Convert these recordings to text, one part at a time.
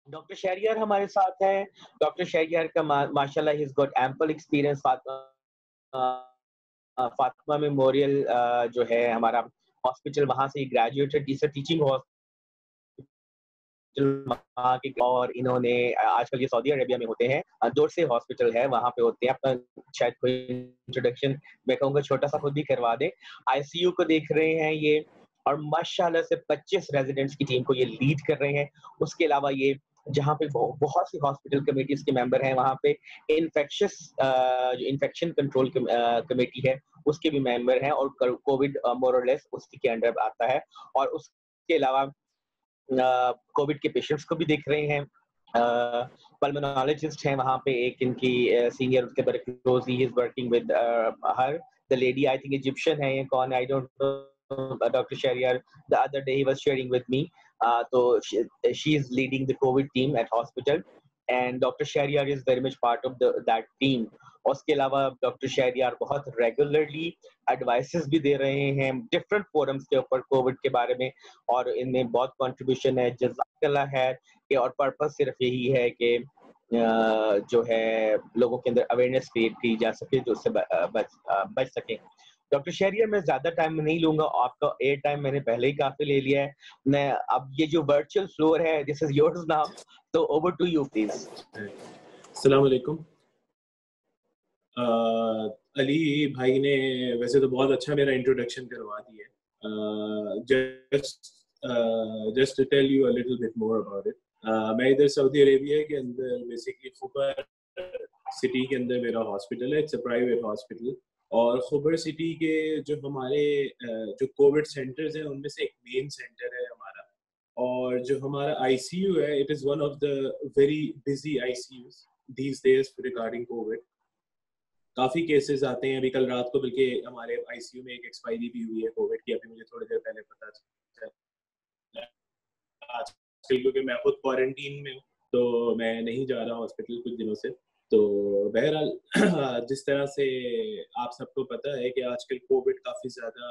Doctor Shahryar हमारे साथ हैं। डॉक्टर शहरियार का माशाल्लाह he is got ample experience Fatima memorial जो है हमारा हॉस्पिटल, वहाँ से ही ग्रेजुएटेड, इज़ अ टीचिंग वहाँ के, और इन्होंने आजकल ये सऊदी अरेबिया में होते हैं, दोरसे हॉस्पिटल है, वहाँ पे होते हैं। अपना शायद कोई इंट्रोडक्शन मैं कहूँगा छोटा-सा खुद भी करवा दें। आईसीयू को देख रहे हैं ये, और माशाल्लाह से 25 रेज़िडेंट्स की टीम को ये लीड कर रहे हैं। उसके अलावा ये जहाँ पे बहुत सी हॉस्पिटल कमिटीज़ के मेंबर हैं, वहाँ पे जो इन्फेक्शन कंट्रोल कमेटी है, उसके भी मेंबर हैं, और कोविड मोर और लेस उसी के अंडर आता है। और उसके अलावा कोविड के पेशेंट्स को भी देख रहे हैं। पल्मोनोलॉजिस्ट हैं वहाँ पे, एक इनकी सीनियर, उसके बड़े close he is working with her the lady, I think Egyptian है, ये कौन है I don't know, doctor Shahriyar the other day he was sharing with me, तो she is leading the covid team at hospital, and doctor Shahriyar is very much part of that team. और उसके अलावा doctor Shahryar बहुत regularly advices भी दे रहे हैं different forums के ऊपर कोविड के बारे में, और इनमें बहुत कंट्रीब्यूशन है, जज़ाकल्लाह खैर कि, और पर्पस सिर्फ यही है कि जो है लोगों के अंदर अवेयरनेस क्रिएट की जा सके, जो उससे बच सकें। डॉक्टर शहरियार, मैं ज़्यादा टाइम नहीं लूँगा, आपका एयर टाइम मैंने पहले ही काफ़ी ले लिया है। मैं अब ये जो वर्चुअल फ्लोर है, दिस इज़ योर्स नाउ, तो ओवर टू यू प्लीज़। अस्सलाम वालेकुम। अली भाई ने वैसे तो बहुत अच्छा मेरा इंट्रोडक्शन करवा दिया है। Just to tell you a little bit more about it, मैं इधर सऊदी अरेबिया के अंदर बेसिकली खुबर सिटी के अंदर मेरा हॉस्पिटल है। इट्स अ प्राइवेट हॉस्पिटल, और खुबर सिटी के जो हमारे जो कोविड सेंटर्स हैं उनमें से एक मेन सेंटर है हमारा, और जो हमारा आईसीयू है, it is one of the very busy ICUs these days regarding Covid. काफ़ी केसेस आते हैं। अभी कल रात को बल्कि हमारे आईसीयू में एक एक्सपायरी भी हुई है कोविड की, अभी मुझे थोड़ी देर पहले पता चला। आजकल क्योंकि मैं खुद क्वारंटीन में हूँ, तो मैं नहीं जा रहा हॉस्पिटल कुछ दिनों से। तो बहरहाल जिस तरह से आप सबको पता है कि आजकल कोविड काफ़ी ज़्यादा,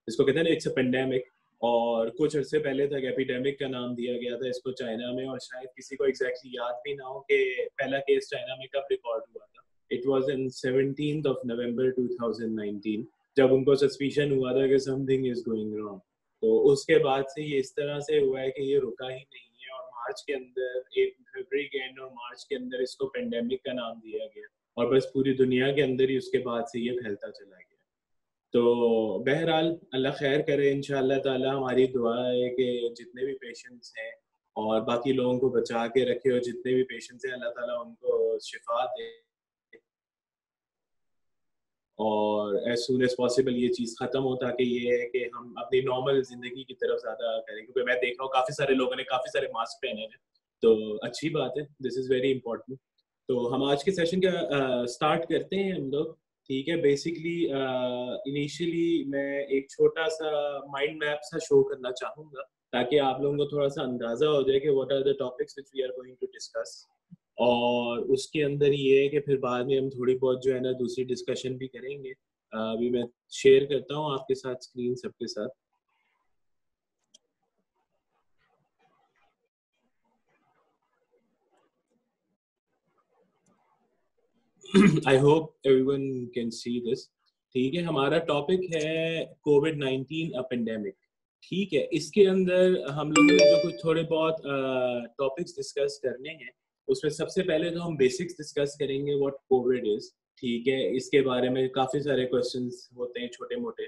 जिसको कहते हैं ना, इट्स अ पेंडेमिक, और कुछ अर्से पहले तक एपिडेमिक का नाम दिया गया था इसको चाइना में, और शायद किसी को एग्जैक्टली याद भी ना हो कि पहला केस चाइना में कब रिकॉर्ड हुआ था। It was in 17th of November 2019, जब उनको सस्पिशन हुआ था कि समथिंग इज गोइंग रॉन्ग। तो उसके बाद से ये इस तरह से हुआ है कि ये रुका ही नहीं है, और मार्च के अंदर, 1 फरवरी के एंड और मार्च के अंदर इसको पेंडेमिक का नाम दिया गया, और बस पूरी दुनिया के अंदर ही उसके बाद से ये फैलता चला गया। तो बहरहाल अल्लाह खैर करे, इंशाअल्लाह ताला हमारी दुआ है कि जितने भी पेशेंट्स हैं और बाकी लोगों को बचा के रखे, और जितने भी पेशेंट्स हैं अल्लाह ताला उनको शिफा दे, और एज सून एज पॉसिबल ये चीज़ ख़त्म हो, ताकि ये है कि हम अपनी नॉर्मल ज़िंदगी की तरफ ज़्यादा करें। क्योंकि मैं देख रहा हूँ काफ़ी सारे लोगों ने काफ़ी सारे मास्क पहने हैं, तो अच्छी बात है, दिस इज़ वेरी इंपॉर्टेंट। तो हम आज के सेशन का स्टार्ट करते हैं हम लोग। ठीक है, बेसिकली इनिशियली मैं एक छोटा सा माइंड मैप सा शो करना चाहूँगा, ताकि आप लोगों को थोड़ा सा अंदाज़ा हो जाए कि what are the topics which we are going to discuss. और उसके अंदर ये है कि फिर बाद में हम थोड़ी बहुत जो है ना दूसरी डिस्कशन भी करेंगे। अभी मैं शेयर करता हूँ आपके साथ स्क्रीन सबके साथ। I hope everyone can see this. ठीक है, हमारा टॉपिक है कोविड-19 अ पेंडेमिक। ठीक है, इसके अंदर हम लोगों ने जो कुछ थोड़े बहुत टॉपिक्स डिस्कस करने हैं, उसमें सबसे पहले तो हम बेसिक्स डिस्कस करेंगे व्हाट कोविड इज। ठीक है, इसके बारे में काफ़ी सारे क्वेश्चंस होते हैं छोटे मोटे।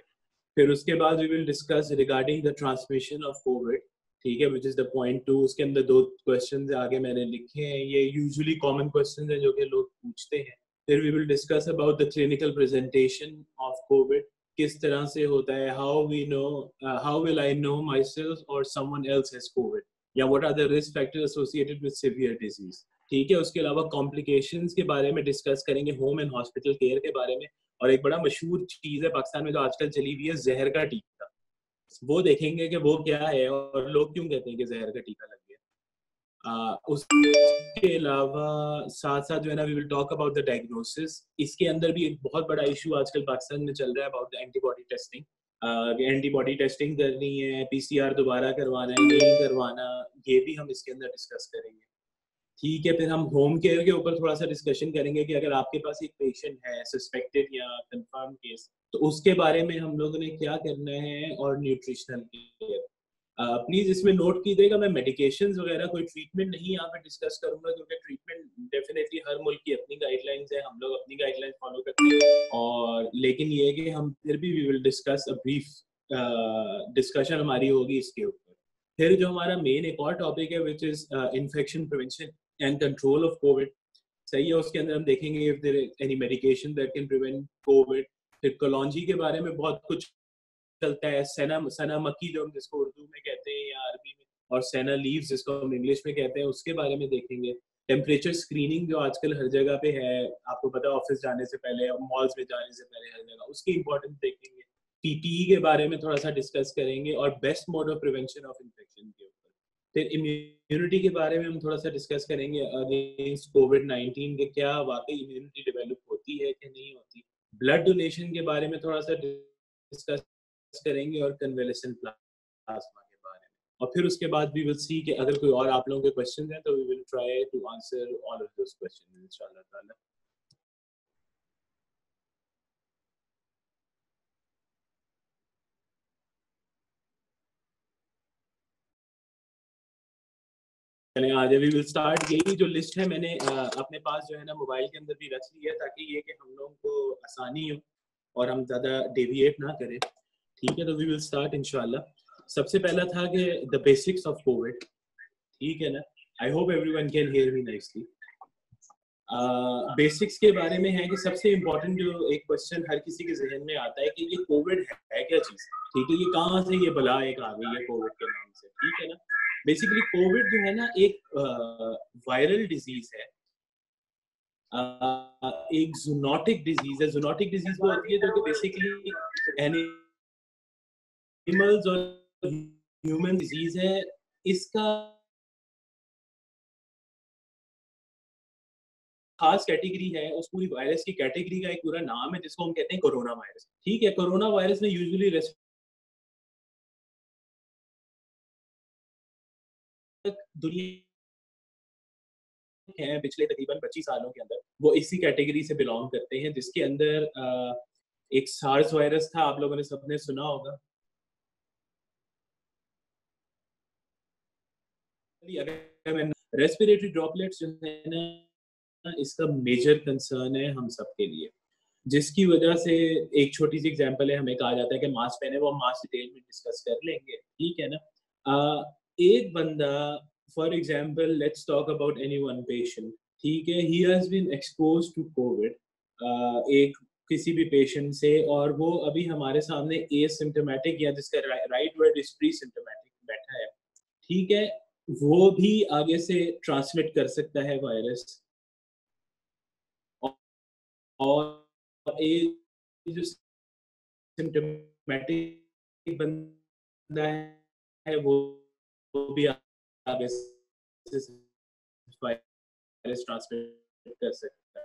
फिर उसके बाद we will discuss regarding the transmission of COVID. ठीक है, विच इज़ द पॉइंट 2। उसके अंदर 2 क्वेश्चंस आगे मैंने लिखे हैं, ये यूजुअली कॉमन क्वेश्चंस हैं जो कि लोग पूछते हैं। फिर we will discuss about the clinical presentation of COVID, किस तरह से होता है, how we know, how will I know myself और समवन एल्स हैज कोविड, या what are the risk factors associated with severe disease. ठीक है, उसके अलावा कॉम्प्लिकेशंस के बारे में डिस्कस करेंगे, होम एंड हॉस्पिटल केयर के बारे में, और एक बड़ा मशहूर चीज़ है पाकिस्तान में जो आजकल चली हुई है, जहर का टीका। वो देखेंगे कि वो क्या है और लोग क्यों कहते हैं कि जहर का टीका लग गया। उसके अलावा साथ साथ जो है ना we will talk about the diagnosis. इसके अंदर भी एक बहुत बड़ा इशू आजकल पाकिस्तान में चल रहा है about the antibody testing. Antibody testing करनी है, पीसीआर दोबारा करवाना है, नहीं करवाना, ये भी हम इसके अंदर डिस्कस करेंगे। ठीक है, फिर हम होम केयर के ऊपर थोड़ा सा डिस्कशन करेंगे कि अगर आपके पास एक पेशेंट है सस्पेक्टेड या कंफर्म केस, तो उसके बारे में हम लोगों ने क्या करना है, और न्यूट्रिशनल केयर। प्लीज इसमें नोट कीजिएगा, मैं मेडिकेशंस वगैरह कोई ट्रीटमेंट नहीं यहाँ पे डिस्कस करूंगा, क्योंकि ट्रीटमेंट डेफिनेटली हर मुल्क की अपनी गाइडलाइंस है, हम लोग अपनी गाइडलाइंस फॉलो करते हैं, और लेकिन ये है कि हम फिर भी we will discuss a brief discussion हमारी होगी इसके ऊपर। फिर जो हमारा मेन एक और टॉपिक है which is infection prevention and control of COVID, सही है, उसके अंदर हम देखेंगे if there any medication that can prevent COVID. फिर कोलॉन्जी के बारे में बहुत कुछ चलता है, सना मक्की जो हम जिसको उर्दू में कहते हैं या अरबी में, और सेना लीव्स जिसको हम इंग्लिश में कहते हैं, उसके बारे में देखेंगे। टेम्परेचर स्क्रीनिंग जो आजकल हर जगह पे है, आपको पता है, ऑफिस जाने से पहले, मॉल्स में जाने से पहले, हर जगह उसकी इंपॉर्टेंस देखेंगे। पीपीई के बारे में थोड़ा सा डिस्कस करेंगे, और best mode of prevention of infection के ऊपर। फिर इम्यूनिटी के बारे में हम थोड़ा सा डिस्कस करेंगे अगेंस्ट कोविड-19 के, क्या वाकई इम्यूनिटी डेवलप होती है कि नहीं होती। ब्लड डोनेशन के बारे में थोड़ा सा डिस्कस करेंगे, और कन्वेलेसेंट प्लाज्मा के बारे में। और फिर उसके बाद वी विल सी कि अगर कोई और आप लोगों के क्वेश्चंस हैं तो we will try to answer all of those questions इंशाल्लाह ताला। आज वी विल स्टार्ट। यही जो लिस्ट है मैंने अपने पास जो है ना मोबाइल के अंदर भी रख ली है, ताकि ये कि हम लोगों को आसानी हो और हम ज़्यादा डेविएट ना करें। ठीक है, तो वी विल स्टार्ट इंशाल्लाह। सबसे पहला था कि द बेसिक्स ऑफ कोविड, ठीक है ना। I hope everyone can hear me nicely. Basics के बारे में है कि सबसे इम्पोर्टेंट जो एक क्वेश्चन हर किसी के जहन में आता है कि ये कोविड है क्या चीज़, ठीक है, ये कहाँ से ये बला एक आ गई है कोविड के नाम से, ठीक है ना। बेसिकली कोविड जो है ना एक वायरल डिजीज है, एक जूनोटिक डिजीज है। जूनोटिक डिजीज वो होती है जो कि बेसिकली एनिमल्स और ह्यूमन डिजीज है। इसका खास कैटेगरी है, उस पूरी वायरस की कैटेगरी का एक पूरा नाम है जिसको हम कहते हैं कोरोना वायरस, ठीक है। कोरोना वायरस में यूजुअली दुनिया है पिछले तकरीबन 25 सालों के अंदर, वो इसी कैटेगरी से बिलोंग करते हैं, जिसके अंदर एक सार्स वायरस था, आप लोगों ने सबने सुना होगा। रेस्पिरेटरी ड्रॉपलेट्स जो है ना, इसका मेजर कंसर्न है हम सब के लिए, जिसकी वजह से एक छोटी सी एग्जांपल है, हमें कहा जाता है कि मास्क पहने, वो हम मास्क डिटेल में डिस्कस कर लेंगे, ठीक है ना। एक बंदा, for example let's talk about any one patient, ठीक है, he has been expose to COVID एक किसी भी पेशेंट से, और वो अभी हमारे सामने एसिम्प्टोमेटिक या जिसका right word is pre symptomatic बैठा है, ठीक है, वो भी आगे से ट्रांसमिट कर सकता है वायरस। और एक जो सिम्टोमेटिक बंदा है वो भी आगे से वायरस ट्रांसमिट कर सकता है।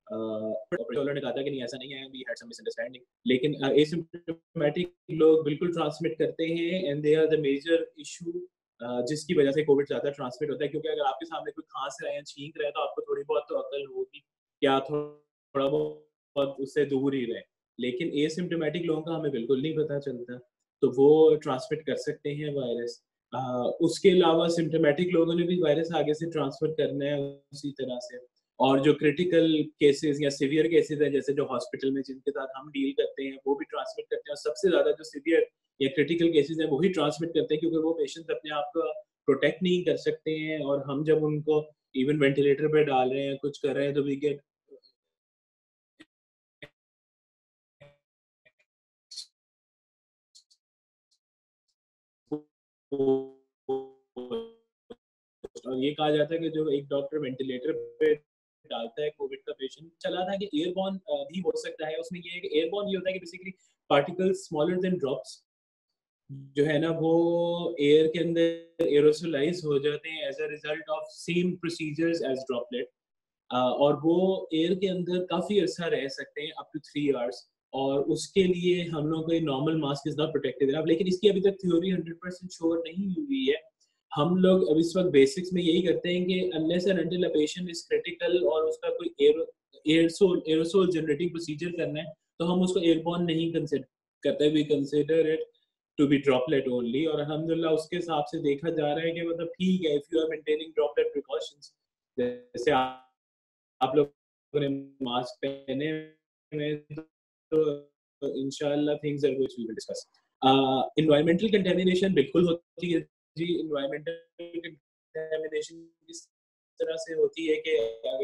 ऑपरेटर ने कहा था कि नहीं ऐसा नहीं है, वी हैड सम मिसअंडरस्टैंडिंग, लेकिन एसिम्प्टोमेटिक लोग बिल्कुल ट्रांसमिट करते हैं, and they are the major issue जिसकी वजह से कोविड ज्यादा ट्रांसमिट होता है। क्योंकि अगर आपके सामने कोई खांस रहा है या छींक रहा है तो आपको थोड़ी बहुत तो अकल होगी, क्या थोड़ा बहुत उससे दूर ही रहे, लेकिन एसिम्प्टोमेटिक लोगों का हमें बिल्कुल नहीं पता चलता, तो वो ट्रांसमिट कर सकते हैं वायरस। उसके अलावा सिम्टोमेटिक लोगों ने भी वायरस आगे से ट्रांसफर करना है उसी तरह से। और जो क्रिटिकल केसेस या सिवियर केसेस हैं, जैसे जो हॉस्पिटल में जिनके साथ हम डील करते हैं, वो भी ट्रांसमिट करते हैं, और सबसे ज्यादा जो सिवियर या क्रिटिकल केसेस हैं वही ट्रांसमिट करते हैं, क्योंकि वो पेशेंट्स अपने आप को प्रोटेक्ट नहीं कर सकते हैं, और हम जब उनको इवन वेंटिलेटर पे डाल रहे हैं, कुछ कर रहे हैं, तो वी गेट और ये कहा जाता है कि जो एक डॉक्टर वेंटिलेटर पे डालता है कोविड का पेशेंट, चला था कि एयरबॉर्न भी हो सकता है। उसमें ये है कि एयरबॉर्न ये होता है कि basically particles smaller than drops जो है ना, वो एयर के अंदर एरोसोलाइज हो जाते हैं as a result of same procedures as droplet, और वो एयर के अंदर काफी अर्सा रह सकते हैं, अप टू 3 आवर्स। और उसके लिए हम लोग को normal mask is not protective, लेकिन इसकी अभी तक थ्योरी 100% श्योर नहीं हुई है हम लोग अब इस वक्त बेसिक्स में यही करते हैं कि unless and until a patient is critical और उसका कोई एयरसोल जनरेटिंग प्रोसीजर करना है तो हम उसको एयरबॉर्न नहीं कंसिडर करते, we consider it to be droplet only. और अल्हम्दुलिल्लाह उसके हिसाब से देखा जा रहा है कि मतलब ठीक है, if you are maintaining droplet precautions, जैसे आप लोगों ने मास्क पहने हैं तो इंशाल्लाह things are which we will discuss. Environmental contamination बिल्कुल होती है जी। एनवायरमेंटल कंटेमिनेशन किस तरह से होती है कि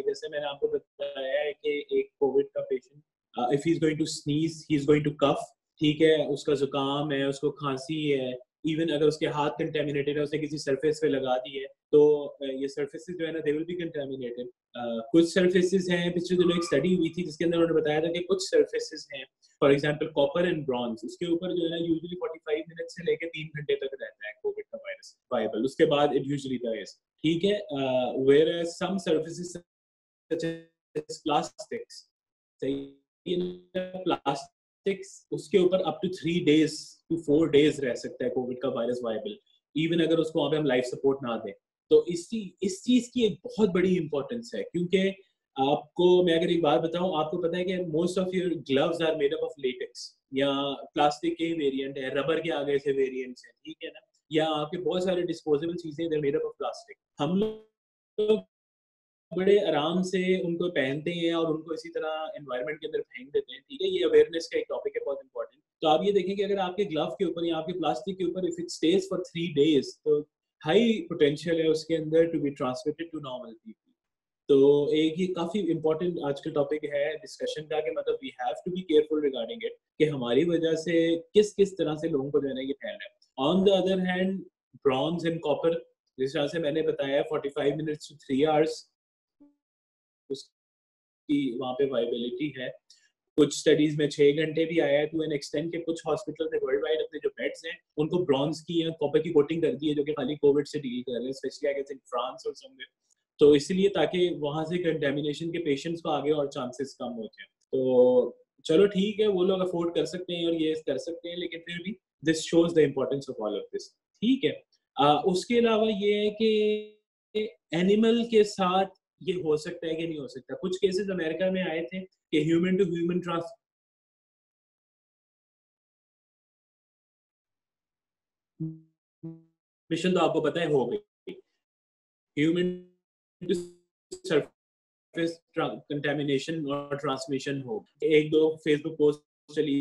जैसे मैंने आपको बताया है कि एक कोविड का patient if he is going to sneeze, he is going to cough, ठीक है, उसका जुकाम है, उसको खांसी है, इवन अगर उसके हाथ कंटेमिनेटेड है, उसने किसी सरफेस पे लगा दी है तो ये सरफेसेस जो है ना दे विल बी कंटेमिनेटेड। कुछ सरफेसेस हैं, पिछले दिनों एक स्टडी हुई थी जिसके अंदर उन्होंने बताया था कि कुछ सरफेसेस हैं, for example copper and bronze, उसके ऊपर जो है ना यूजुअली 45 मिनट से लेकर 3 घंटे तक रहता है कोविड का वायरस वायबल, उसके बाद इट यूजुअली डाइज, ठीक है। Whereas some surfaces such as plastics, सही, प्लास्टिक्स उसके ऊपर up to 3 days to 4 days रह सकता है कोविड का वायरस वायबल, इवन अगर उसको वहां पे हम लाइफ सपोर्ट ना दें। तो इस चीज की एक बहुत बड़ी इंपॉर्टेंस है, क्योंकि आपको मैं अगर एक बात बताऊं, आपको पता है कि most of your gloves are made up of latex, या प्लास्टिक के वेरिएंट है, रबर के आगे से वेरिएंट्स हैं, ठीक है ना, या आपके बहुत सारे डिस्पोजेबल चीजें they made up of plastic. हम लोग बड़े आराम से उनको पहनते हैं और उनको इसी तरह एनवायरनमेंट के अंदर फेंक देते हैं, ठीक है। ये अवेयरनेस का एक टॉपिक है बहुत इंपॉर्टेंट। तो आप ये देखें कि अगर आपके ग्लव के ऊपर या आपके प्लास्टिक के ऊपर if it stays for 3 days तो हाई पोटेंशियल है उसके अंदर to be transmitted to normal people. तो एक ये काफी इंपॉर्टेंट आज का टॉपिक है डिस्कशन का कि मतलब we have to be careful regarding it कि हमारी वजह से किस किस तरह से लोगों को जो है ना ये फैल रहा है। On the other hand bronze and copper, जिस तरह से मैंने बताया 45 मिनट्स टू 3 hours उसकी वहाँ पे वाइबिलिटी है। कुछ स्टडीज में 6 घंटे भी आया है टू एन एक्सटेंट के कुछ हॉस्पिटल ने वर्ल्ड वाइड अपने जो बेड्स हैं उनको ब्रॉन्ज की या कॉपर की कोटिंग कर दी है, जो कि खाली कोविड से डील कर रहे हैं, specially I guess in France और समवेयर। तो इसलिए ताकि वहां से कंटेमिनेशन के पेशेंट्स को आगे और चांसेस कम हो जाए। तो चलो ठीक है, वो लोग अफोर्ड कर सकते हैं और ये कर सकते हैं, लेकिन फिर भी this shows the importance of all of this, ठीक है। उसके अलावा ये है कि एनिमल के साथ ये हो सकता है कि नहीं हो सकता। कुछ केसेस अमेरिका में आए थे कि ह्यूमन टू ह्यूमन ट्रांसमिशन तो आपको पता है हो गई, ह्यूमन टू सरफेस कंटेमिनेशन और ट्रांसमिशन हो। एक दो फेसबुक पोस्ट चली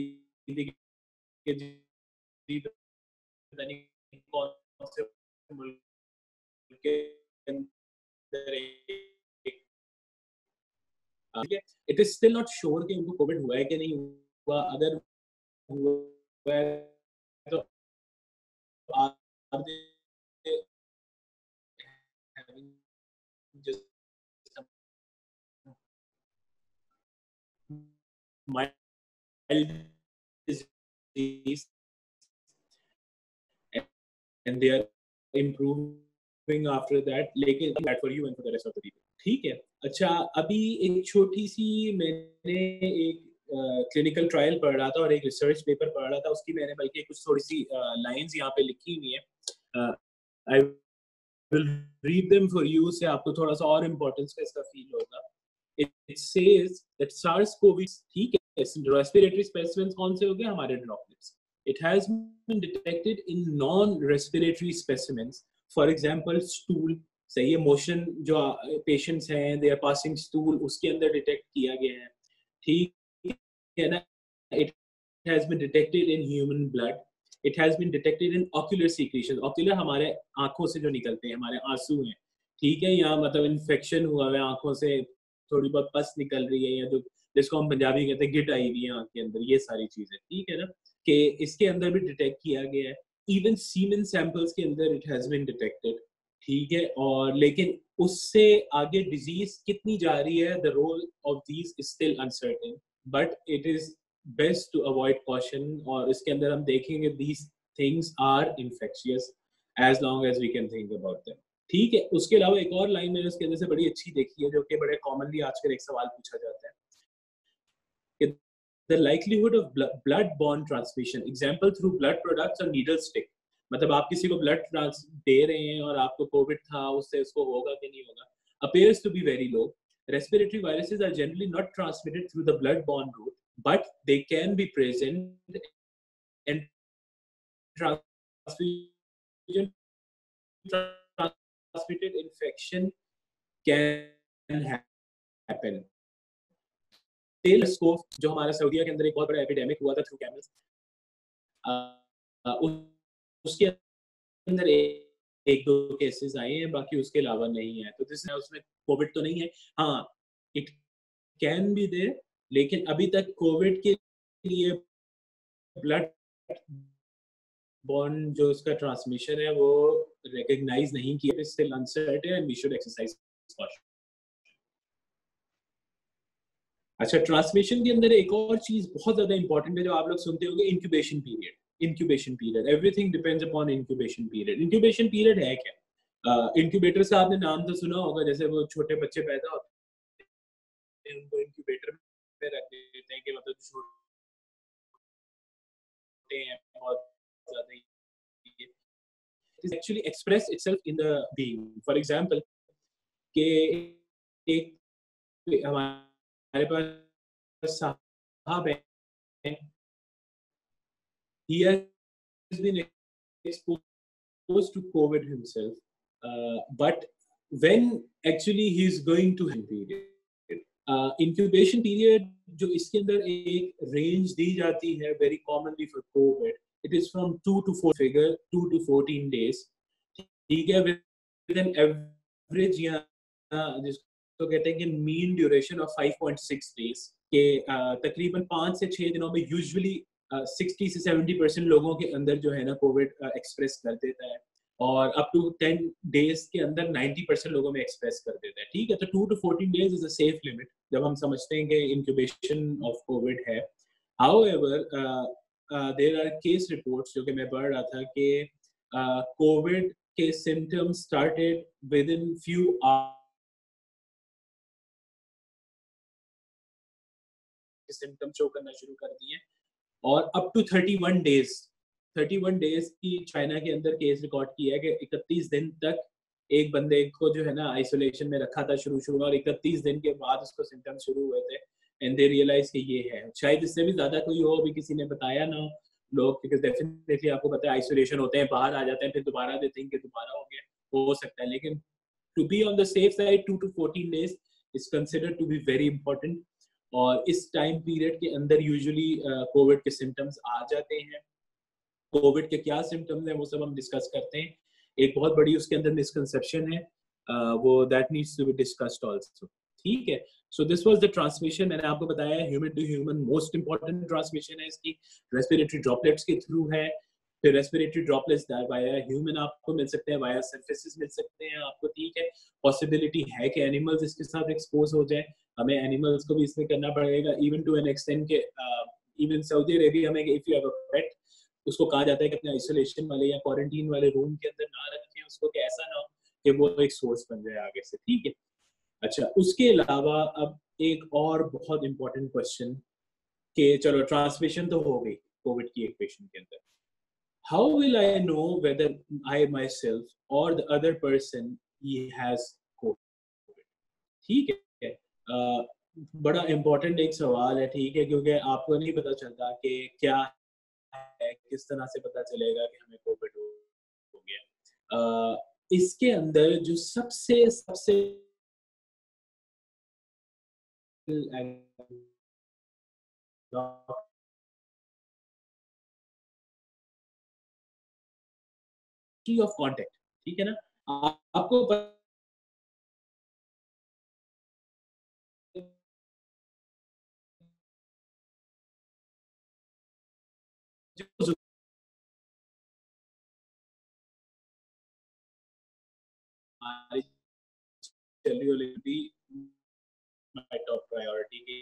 थी कि जी पता नहीं कौन से मुल्क के अंदर it is still not sure कि उनको कोविड हुआ है कि नहीं हुआ। अगर हुआ है तो आप just mild disease and they are improving after that, लेकिन bad for you and for the rest of the people, ठीक है। अच्छा, अभी एक छोटी सी मैंने एक क्लिनिकल ट्रायल पढ़ रहा था और एक रिसर्च पेपर पढ़ रहा था, उसकी मैंने बल्कि कुछ थोड़ी सी लाइंस यहाँ पे लिखी हुई है। I will read them for you, से आपको थोड़ा सा और इम्पोर्टेंस का इसका फील होगा। It says that SARS-CoV, ठीक है, रेस्पिरेटरी स्पेसिमेंस कौन से हो गए हमारे droplets. It has been detected in non-respiratory specimens, for example stool, सही है, मोशन जो पेशेंट्स हैं दे आर पासिंग स्टूल, उसके अंदर डिटेक्ट किया गया है, ठीक है ना। It has been detected in human blood. It has been detected in ocular secretions. ocular हमारे आंखों से जो निकलते हैं, हमारे आंसू हैं, ठीक है, या मतलब इन्फेक्शन हुआ है आंखों से, थोड़ी बहुत पस निकल रही है, या जो जिसको हम पंजाबी कहते हैं गिट आई हुई है आंख के अंदर, ये सारी चीजें, ठीक है ना, कि इसके अंदर भी डिटेक्ट किया गया है। इवन सीमेन सैंपल्स के अंदर इट हैज बीन डिटेक्टेड, ठीक है। और लेकिन उससे आगे डिजीज कितनी जा रही है, the role of these is still uncertain, but it is best to avoid caution. और इसके अंदर हम देखेंगे these things are infectious as long as we can think about them, ठीक है। उसके अलावा एक और लाइन मैंने उसके अंदर से बड़ी अच्छी देखी है, जो कि बड़े कॉमनली आजकल एक सवाल पूछा जाता है कि the likelihood of blood-borne transmission, example through blood products or needle stick, मतलब आप किसी को ब्लड दे रहे हैं और आपको कोविड था, उससे उसको होगा कि नहीं होगा, appears to be very low. Respiratory viruses are generally not transmitted through the blood-borne route, but they can be present and transfusion transmitted infection can happen. टेलस्कोप जो हमारा सऊदीया के अंदर एक बहुत बड़ा एपिडेमिक हुआ था थ्रू कैमल्स, उसके अंदर एक दो केसेस आए हैं, बाकी उसके अलावा नहीं है। तो जिसमें उसमें कोविड तो नहीं है, हाँ इट कैन बी देयर, लेकिन अभी तक कोविड के लिए ब्लड बॉर्न जो उसका ट्रांसमिशन है वो रिकॉग्नाइज नहीं किया, still uncertain and we should exercise caution. अच्छा, ट्रांसमिशन के अंदर एक और चीज बहुत ज्यादा इंपॉर्टेंट है जो आप लोग सुनते होंगे, incubation period. Incubation period, everything depends upon incubation period. Incubation period है क्या? इंक्यूबेटर्स का आपने नाम तो सुना होगा, जैसे वो छोटे बच्चे पैदा होते हैं उनको इंक्यूबेटर में रख देते हैं कि मतलब छोटे हैं बहुत ज्यादा, it actually express itself in the being. For example, कि एक हमारे पास साहब है, he has been exposed to COVID himself, but when actually he is going to period, incubation period जो इसके अंदर एक रेंज दी जाती है very commonly for COVID, it is from 2 to 4 figure 2 to 14 days, ठीक है, with an average या जिसको कहते हैं कि mean duration of 5.6 days के तकरीबन 5 से 6 दिनों में यूजुअली 60 से 70% लोगों के अंदर जो है ना कोविड एक्सप्रेस कर देता है, और अप टू 10 डेज के अंदर 90% लोगों में एक्सप्रेस कर देता है, ठीक है। तो 2 to 14 days is a safe limit जब हम समझते हैं कि इंक्यूबेशन ऑफ कोविड है। However there are case reports जो कि मैं पढ़ रहा था कि कोविड के symptoms started within few symptoms show करना शुरू कर दिए, और अप टू 31 डेज की चाइना के अंदर केस रिकॉर्ड किया है कि 31 दिन तक एक बंदे को जो है ना आइसोलेशन में रखा था शुरू और 31 दिन के बाद उसको सिम्टम्स शुरू हुए थे, एंड दे रियलाइज कि ये है। शायद इससे भी ज्यादा कोई हो, अभी किसी ने बताया ना लोग, बिकॉज डेफिनेटली आपको पता है आइसोलेशन होते हैं, बाहर आ जाते हैं, फिर दोबारा देते हैं कि दोबारा हो गया, हो सकता है, लेकिन to be on the safe side 2 to 14 days is considered to be very important. और इस टाइम पीरियड के अंदर यूजुअली कोविड के सिम्टम्स आ जाते हैं। कोविड के क्या सिम्टम्स हैं वो सब हम डिस्कस करते हैं। एक बहुत बड़ी उसके अंदर मिसकंसेप्शन है, वो that needs to be discussed also, ठीक है। So this was the transmission, मैंने आपको बताया human to human most important transmission है इसकी, रेस्पिरेटरी ड्रॉपलेट्स के थ्रू है, फिर रेस्पिरेटरी ड्रॉपलेट्स वाया ह्यूमन आपको मिल सकते हैं, वाया सरफेसेस मिल सकते हैं आपको, ठीक है। पॉसिबिलिटी है कि एनिमल्स इसके साथ एक्सपोज हो जाए, हमें एनिमल्स को भी इसमें करना पड़ेगा, इवन टू एन एक्सटेंट के इवन सऊदी अरेबिया में इफ यू हैव अ पेट, उसको कहा जाता है कि अपने आइसोलेशन वाले या क्वारंटीन वाले रूम के अंदर ना रखें उसको, कि ऐसा ना हो कि वो एक सोर्स बन जाए आगे से, ठीक है। अच्छा, उसके अलावा अब एक और बहुत इंपॉर्टेंट क्वेश्चन कि चलो ट्रांसमिशन तो हो गई कोविड की एक पेशेंट के अंदर, how will I know whether I myself और the other person he has covid, ठीक है। बड़ा इंपॉर्टेंट एक सवाल है, ठीक है, क्योंकि आपको नहीं पता चलता कि क्या है, किस तरह से पता चलेगा कि हमें कोविड हो गया। इसके अंदर जो सबसे सबसे ऑफ कांटेक्ट, ठीक है ना, आपको my top priority की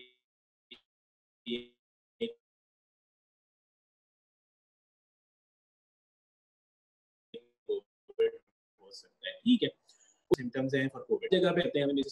हो सकता है, ठीक है। सिम्टम्स हैं फॉर कोविड, जगह पे कहते हैं हमें,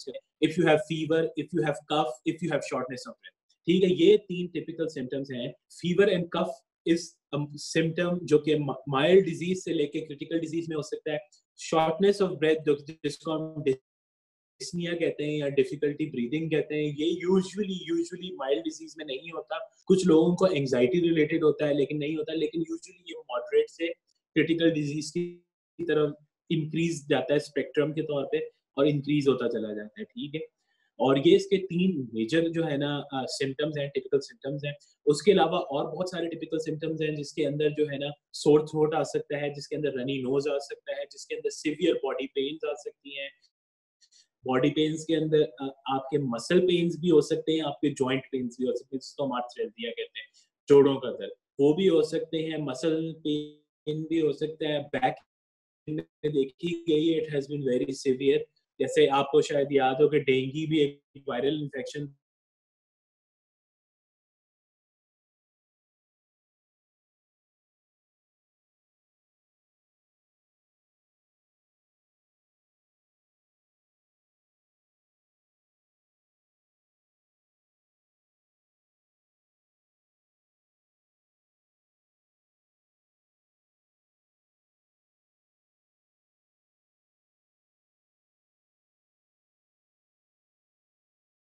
if you have fever, if you have cough, if you have shortness of breath, ठीक है, ये तीन टिपिकल सिम्टम्स हैं, फीवर एंड कफ इस सिम्टम जो कि माइल्ड डिजीज से लेके क्रिटिकल डिजीज में हो सकता है। शॉर्टनेस ऑफ ब्रेथ जिसको हम डिस्निया कहते हैं या डिफिकल्टी ब्रीदिंग कहते हैं, ये यूजुअली माइल्ड डिजीज में नहीं होता। कुछ लोगों को एंजाइटी रिलेटेड होता है लेकिन नहीं होता, लेकिन यूजुअली ये मॉडरेट से क्रिटिकल डिजीज की तरफ इंक्रीज जाता है स्पेक्ट्रम के तौर पे और इंक्रीज होता चला जाता है। ठीक है, और ये इसके 3 मेजर जो है ना सिम्टम्स हैं, टिपिकल सिम्टम्स हैं। उसके अलावा और बहुत सारे टिपिकल सिम्टम्स हैं जिसके अंदर जो है ना सोर थ्रोट आ सकता है, जिसके अंदर रनी नोज आ सकता है, जिसके अंदर सिवियर बॉडी पेन्स आ सकती हैं। बॉडी पेन्स के अंदर आपके मसल पेन्स भी हो सकते हैं, आपके जॉइंट पेन्स भी हो सकते हैं, जिसको हम आर्थराइटिया कहते हैं, जोड़ों का दर्द, वो भी हो सकते हैं। मसल पेन भी हो सकता है। बैक में देखी गई है, it has been very severe. जैसे आपको शायद याद हो कि डेंगू भी एक वायरल इन्फेक्शन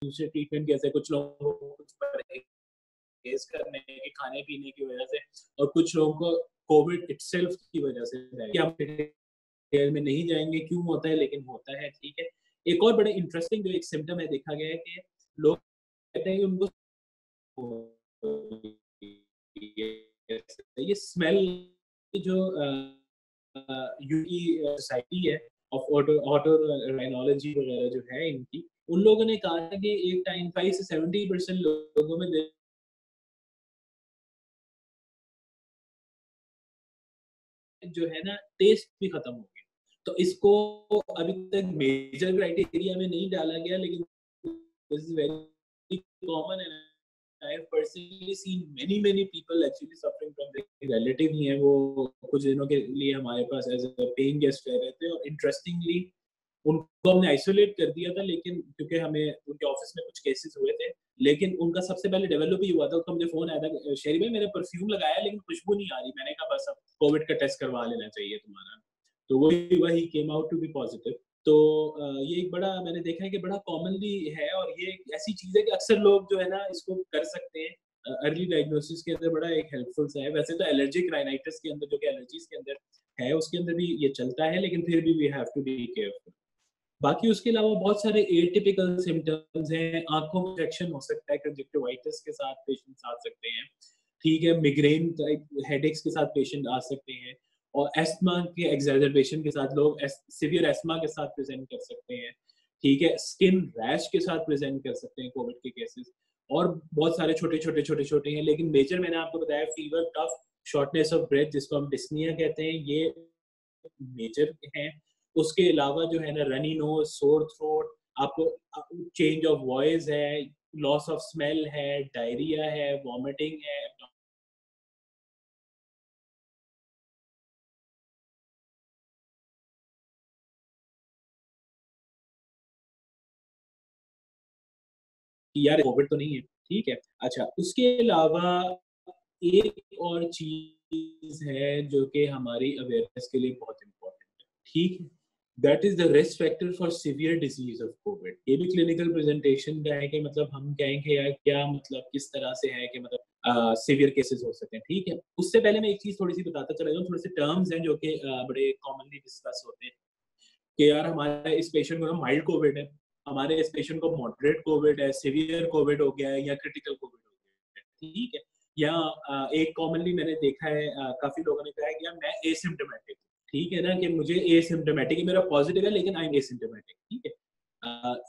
दूसरे ट्रीटमेंट कैसे, कुछ लोगों को कुछ परहेज करने के खाने पीने की वजह से, और कुछ लोगों को कोविड इटसेल्फ की वजह से हम डिटेल में नहीं जाएंगे क्यों होता है, लेकिन होता है। ठीक है, एक और बड़ा इंटरेस्टिंग जो एक सिम्टम है देखा गया है कि लोग कहते हैं कि उनको ये स्मेल जो यूकी सोसाइटी है ऑफ ऑटोराइनोलॉजी वगैरह जो है इनकी, उन लोगों ने कहा था कि एक टाइम 5 से 70% लोगों में जो है ना टेस्ट भी खत्म हो गया। तो इसको अभी तक मेजर क्राइटेरिया में नहीं डाला गया, लेकिन this is very common and I have personally seen many people actually suffering from this। Relative ही हैं वो, कुछ दिनों के लिए हमारे पास एज अ पेइंग गेस्ट रह रहे थे, और इंटरेस्टिंगली उनको हमने आइसोलेट कर दिया था, लेकिन क्योंकि हमें उनके ऑफिस में कुछ केसेस हुए थे, लेकिन उनका सबसे पहले डेवलप ही हुआ था। तो मुझे फोन आया था, शेरी भाई मैंने परफ्यूम लगाया लेकिन खुशबू नहीं आ रही। मैंने कहा बस अब कोविड का टेस्ट करवा लेना चाहिए तुम्हारा। तो वही came out to be positive. तो ये एक बड़ा मैंने देखा है कि बड़ा कॉमनली है, और ये एक ऐसी चीज है कि अक्सर लोग जो है ना इसको कर सकते हैं। अर्ली डायग्नोसिस के अंदर बड़ा एक हेल्पफुल सा है। वैसे तो एलर्जिक राइनाइटिस के अंदर, जो कि एलर्जीज के अंदर है, उसके अंदर भी ये चलता है, लेकिन फिर भी we have to be careful. बाकी उसके अलावा बहुत सारे एटिपिकल सिम्टम्स हैं। आंखों में इन्फेक्शन हो सकता है, कंजक्टिवाइटिस के साथ पेशेंट्स आ सकते हैं। ठीक है, मिग्रेन टाइप हेडेक्स के साथ पेशेंट आ सकते हैं, और एस्थमा के एक्सैजर्बेशन के साथ लोग सिवियर एस्थमा के साथ प्रेजेंट कर सकते हैं। ठीक है, स्किन रैश के साथ प्रेजेंट कर सकते हैं कोविड के केसेस, और बहुत सारे छोटे छोटे हैं, लेकिन मेजर मैंने आपको बताया fever, cough, shortness of breath जिसको हम डिस्निया कहते हैं, ये मेजर हैं। उसके अलावा जो है ना रनी नोज, सोर थ्रोट, आपको चेंज ऑफ वॉइस है, लॉस ऑफ स्मेल है, डायरिया है, वॉमिटिंग है, यार कोविड तो नहीं है। ठीक है, अच्छा उसके अलावा एक और चीज है जो कि हमारी अवेयरनेस के लिए बहुत इंपॉर्टेंट है। ठीक है, that is the risk factor for severe disease of Covid. ये भी क्लिनिकल प्रेजेंटेशन का है कि मतलब हम कहेंगे यार क्या मतलब किस तरह से है कि मतलब सीवियर केसेस हो सकते हैं। ठीक है, उससे पहले मैं एक चीज थोड़ी सी बताता चला जाऊँ। थोड़े से टर्म्स हैं जो कि बड़े कॉमनली डिस्कस होते हैं कि यार हमारे इस पेशेंट को ना माइल्ड कोविड है, हमारे इस पेशेंट को मॉडरेट कोविड है, सीवियर कोविड हो गया है, या क्रिटिकल कोविड हो गया है। ठीक है, या एक कॉमनली मैंने देखा है, काफी लोगों ने कहा है कि यार मैं एसिम्टोमेटिक। ठीक है ना, कि मुझे एसिम्टोमेटिक है, मेरा पॉजिटिव है लेकिन आई एम एसिम्टोमेटिक। ठीक है,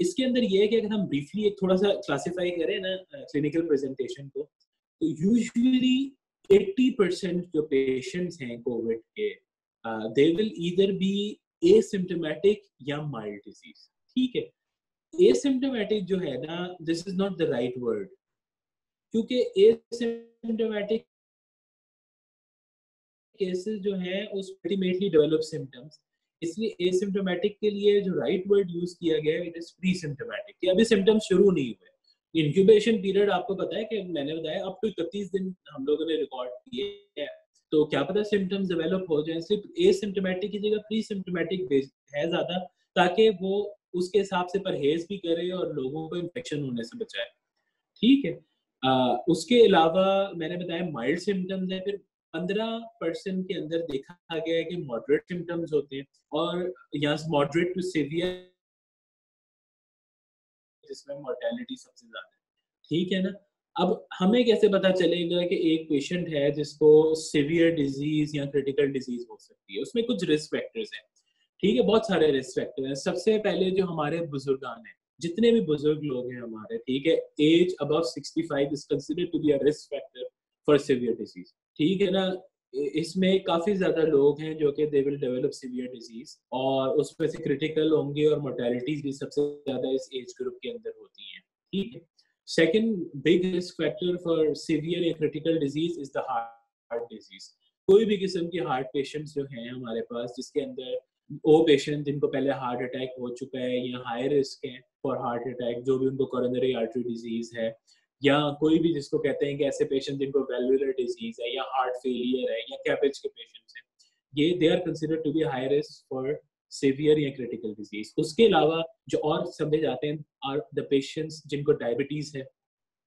इसके अंदर ये है कि अगर हम ब्रीफली एक थोड़ा सा क्लासिफाई करें ना क्लिनिकल प्रेजेंटेशन को, तो यूजुअली 80% जो पेशेंट्स हैं कोविड के, they will either be asymptomatic या माइल्ड डिजीज। ठीक है, एसिम्टोमेटिक जो है ना, this is not the right word, क्योंकि एसिम्टोमेटिक केसेस जो हैं उस अल्टीमेटली डेवलप सिम्टम्स, इसलिए एसिम्टोमेटिक के लिए जो राइट वर्ड यूज किया गया है इट इज प्री सिम्टोमेटिक, कि अभी सिम्टम्स शुरू नहीं हुए। इंक्यूबेशन पीरियड आपको पता है कि मैंने बताया अब तो 31 दिन हम लोगों ने रिकॉर्ड किए हैं, तो क्या पता सिम्टम्स डेवलप हो जाए, सिर्फ एसिम्प्टोमेटिक की जगह प्री सिम्प्टोमेटिक है ज्यादा, ताकि वो उसके हिसाब से परहेज भी करे और लोगों को इन्फेक्शन होने से बचाए। ठीक है। उसके अलावा मैंने बताया माइल्ड सिम्टम्स है, फिर 15% के अंदर देखा गया है कि मॉडरेट सिम्टम्स होते हैं, और यहाँ मॉडरेट टू सीवियर जिसमें मोर्टेलिटी सबसे ज्यादा है। ठीक है ना। अब हमें कैसे पता चलेगा कि एक पेशेंट है जिसको सीवियर डिजीज या क्रिटिकल डिजीज हो सकती है? उसमें कुछ रिस्क फैक्टर्स हैं। ठीक है, बहुत सारे रिस्क फैक्टर हैं। सबसे पहले जो हमारे बुजुर्गान हैं, जितने भी बुजुर्ग लोग हैं हमारे, ठीक है, age above 65 is considered to be a risk factor for severe disease. ठीक है ना। इसमें काफी ज्यादा लोग हैं जो कि they will develop severe disease, और उसमें से क्रिटिकल होंगे, और मोर्टेलिटीज भी सबसे ज्यादा इस एज ग्रुप के अंदर होती है। ठीक है। Second big risk factor for severe या critical disease is the heart disease. कोई भी किस्म के हार्ट पेशेंट्स जो हैं हमारे पास, जिसके अंदर वो पेशेंट जिनको पहले हार्ट अटैक हो चुका है या हाई रिस्क है फॉर हार्ट अटैक, जो भी उनको कोरोनरी आर्टरी डिजीज है, या कोई भी जिसको कहते हैं कि ऐसे पेशेंट जिनको वेल्वुलर डिजीज है या हार्ट फेलियर है या कैपेज के पेशेंट्स हैं, ये they are considered to be high risk for severe या क्रिटिकल डिजीज। उसके अलावा जो और समझे जाते हैं आर द पेशेंट्स जिनको डायबिटीज है।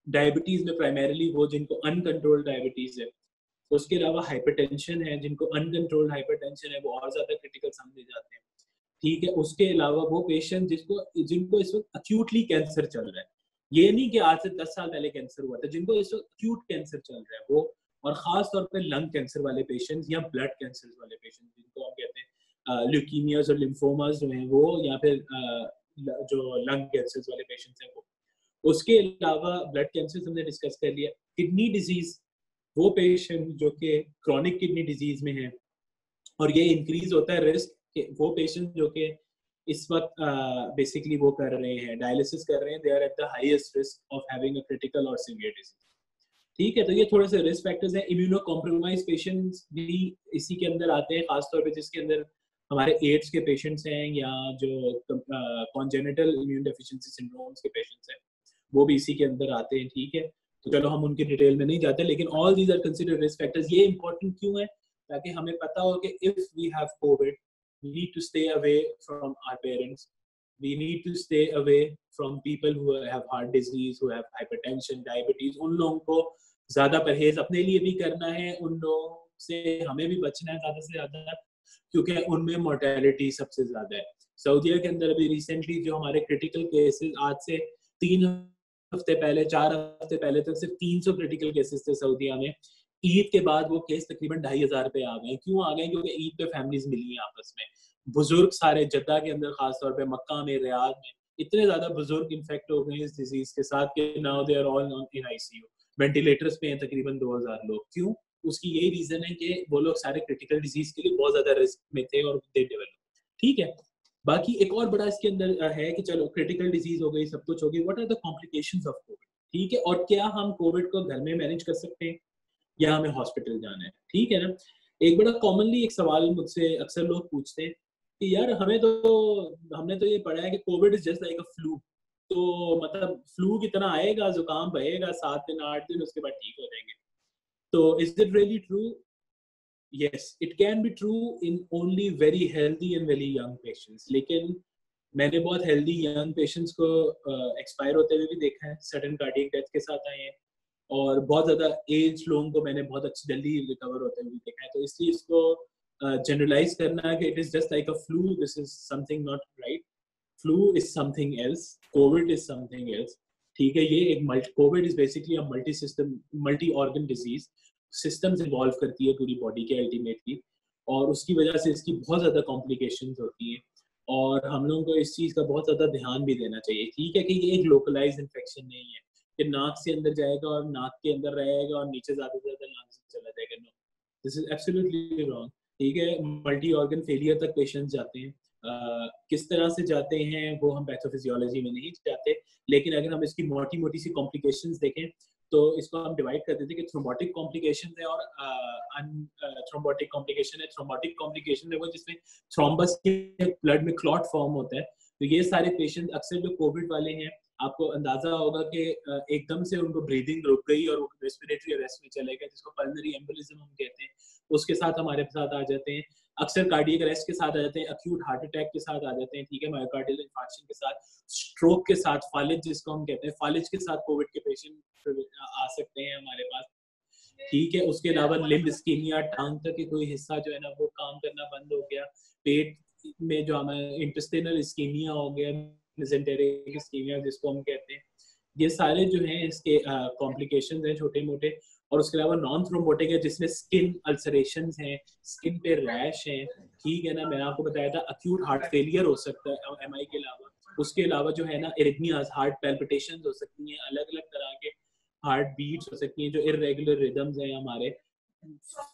डायबिटीज में प्राइमरीली वो जिनको अनकंट्रोल्ड डायबिटीज है। उसके अलावा हाइपरटेंशन है, जिनको अनकंट्रोल्ड हाइपरटेंशन है, वो और ज्यादा क्रिटिकल समझे जाते हैं। ठीक है। उसके अलावा वो पेशेंट जिनको इस वक्त अक्यूटली कैंसर चल रहा है, ये नहीं कि आज से 10 साल पहले कैंसर हुआ था, जिनको इस वक्त अक्यूट कैंसर चल रहा है वो, और खास तौर पर लंग कैंसर वाले पेशेंट्स या ब्लड कैंसर वाले पेशेंट्स, जिनको हम कहते हैं ल्यूकीमियाज और लिम्फोमास जो हैं वो, या फिर जो लंग कैंसर वाले पेशेंट्स हैं वो। उसके अलावा ब्लड कैंसर हमने डिस्कस कर लिया। किडनी डिजीज, वो पेशेंट जो कि क्रॉनिक किडनी डिजीज में है, और ये इंक्रीज होता है रिस्क, वो पेशेंट जो कि इस वक्त बेसिकली वो कर रहे हैं, डायलिसिस कर रहे हैं, they are at the highest risk of having a critical और सीवियर डिजीज। ठीक है। तो ये थोड़े से रिस्क फैक्टर्स हैं। इम्यूनो कॉम्प्रोमाइज पेशेंट्स भी इसी के अंदर आते हैं, खासतौर पे जिसके अंदर हमारे एड्स के पेशेंट्स हैं, या जो कॉन्जेनिटल इम्यून डेफिशिएंसी सिंड्रोम्स के पेशेंट्स हैं, वो भी इसी के अंदर आते हैं। ठीक है। तो चलो हम उनकी डिटेल में नहीं जाते, लेकिन all these are considered risk factors. ये इंपॉर्टेंट क्यों है? ताकि हमें पता हो कि if we have COVID, we need to stay away from our parents, we need to stay away from people who have heart disease, who have hypertension, diabetes। उन लोगों को ज्यादा परहेज अपने लिए भी करना है, उन लोगों से हमें भी बचना है ज्यादा से ज्यादा, क्योंकि उनमें मोर्टेलिटी सबसे ज्यादा है। सऊदीया के अंदर अभी रिसेंटली जो हमारे क्रिटिकल केसेस, आज से 3 हफ्ते पहले, 4 हफ्ते पहले तक सिर्फ 300 क्रिटिकल केसेस थे सऊदीया में। ईद के बाद वो केस तकरीबन 2500 पे आ गए। क्यों आ गए? क्योंकि ईद पे फैमिलीज मिली हैं आपस में। बुजुर्ग सारे जद्दा के अंदर, खासतौर पे मक्का में, रियाद में, इतने ज्यादा बुजुर्ग इन्फेक्ट हो गए इस डिजीज के साथ कि now they are all in ICU, ventilators पे हैं तकरीबन 2000 लोग। क्यों? उसकी यही रीजन है कि वो लोग सारे क्रिटिकल डिजीज के लिए बहुत ज्यादा रिस्क में थे और दे डेवलप। ठीक है। बाकी एक और बड़ा इसके अंदर है कि चलो क्रिटिकल डिजीज हो गई, सब कुछ हो गई, what are the complications of COVID? ठीक है। और क्या हम कोविड को घर में मैनेज कर सकते हैं या हमें हॉस्पिटल जाना है? ठीक है ना। एक बड़ा कॉमनली एक सवाल मुझसे अक्सर लोग पूछते हैं कि यार हमने तो ये पढ़ा है कि Covid is just like a flu, तो मतलब फ्लू की तरह आएगा, जुकाम बहेगा 7 दिन 8 दिन, उसके बाद ठीक हो जाएंगे। तो is it really true? yes, it can be true in only very healthy and very young patients, लेकिन मैंने बहुत हेल्दी यंग पेशेंट्स को एक्सपायर होते हुए भी देखा है, सडन कार्डियक डेथ के साथ आए हैं, और बहुत ज्यादा एज लोगों को मैंने बहुत अच्छी जल्दी रिकवर होते हुए देखा है। तो इसलिए इसको जनरलाइज करना कि it is just like a flu, this is something not right. Flu is something else, Covid is something else. ठीक है। ये एक Covid is basically a multi system, multi organ disease, systems involve करती है पूरी body के ultimately, और उसकी वजह से इसकी बहुत ज्यादा कॉम्प्लिकेशंस होती हैं, और हम लोगों को इस चीज का बहुत ज्यादा ध्यान भी देना चाहिए। ठीक है कि ये एक लोकलाइज इन्फेक्शन नहीं है कि नाक से अंदर जाएगा और नाक के अंदर रहेगा और नीचे ज्यादा से ज्यादा नाक से चला जाएगा। No, this is absolutely wrong. ठीक है। मल्टी ऑर्गन फेलियर तक पेशेंट्स जाते हैं। किस तरह से जाते हैं वो हम पैथोफिजियोलॉजी में नहीं जाते, लेकिन अगर हम इसकी मोटी मोटी सी कॉम्प्लिकेशंस देखें तो इसको हम डिवाइड कर देते हैं कि थ्रोम्बोटिक कॉम्प्लिकेशन है और थ्रोम्बोटिक कॉम्प्लिकेशन है। थ्रोम्बोटिक कॉम्प्लिकेशन है वो जिसमें थ्रोम्बस के ब्लड में क्लॉट फॉर्म होता है। तो ये सारे पेशेंट अक्सर जो कोविड वाले हैं आपको अंदाजा होगा कि एकदम से उनको ब्रीदिंग रुक गई और वो रेस्पिरेटरी अरेस्ट में चले गए, जिसको पल्मोनरी एम्बोलिज्म हम कहते हैं, उसके साथ हमारे साथ आ जाते हैं। अक्सर कार्डियक अरेस्ट के साथ आ जाते हैं, एक्यूट हार्ट अटैक के साथ आ जाते हैं, ठीक है, मायोकार्डियल इंफार्क्शन के साथ, स्ट्रोक के साथ, फालिज जिसको हम कहते हैं, फालिज के साथ कोविड के पेशेंट आ सकते हैं हमारे पास, ठीक है। उसके अलावा लिम्ब इस्कीमिया, टांग तक के कोई हिस्सा जो है ना वो काम करना बंद हो गया, पेट में जो हमारे इंटेस्टिनल इस्कीमिया हो गया, मेसेंटेरिक इस्कीमिया जिसको हम कहते हैं, ये सारे जो हैं इसके कॉम्प्लिकेशंस हैं छोटे मोटे। और उसके अलावा नॉन थ्रोम्बोटिक है जिसमें स्किन अल्सरेशंस हैं, स्किन पे रैश हैं, ठीक है ना। मैंने आपको बताया था एक्यूट हार्ट फेलियर हो सकता है एमआई के अलावा। उसके अलावा जो है ना एरिथमियाज, हार्ट पैल्पिटेशंस हो सकती हैं, अलग अलग तरह के हार्ट बीट्स हो सकती हैं जो इरेगुलर रिदम्स हैं हमारे।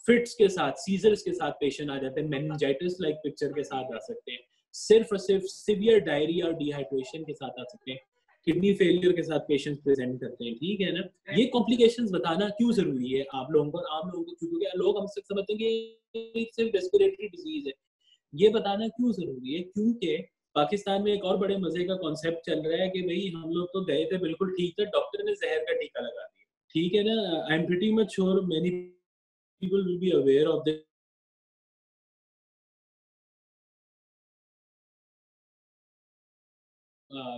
फिट्स के साथ, सीजर्स के साथ पेशेंट आ जाते हैं, मेनिंजाइटिस लाइक पिक्चर के साथ आ सकते हैं, सिर्फ और सिर्फ सिवियर डायरिया और डिहाइड्रेशन के साथ आ सकते हैं, किडनी फेलियर के साथ पेशेंट्स प्रेजेंट करते हैं, ठीक है ना। ये कॉम्प्लिकेशंस बताना क्यों जरूरी है आप लोगों को, आम लोगों को, क्योंकि लोग हमसे समझते हैं कि सिर्फ रेस्पिरेटरी डिजीज है। ये बताना क्यों जरूरी है, क्योंकि पाकिस्तान में एक और बड़े मजे का कॉन्सेप्ट चल रहा है कि भाई हम लोग तो गए थे बिल्कुल ठीक था, डॉक्टर ने जहर का टीका लगा दिया, ठीक है ना। I am pretty much sure many people will be aware of this.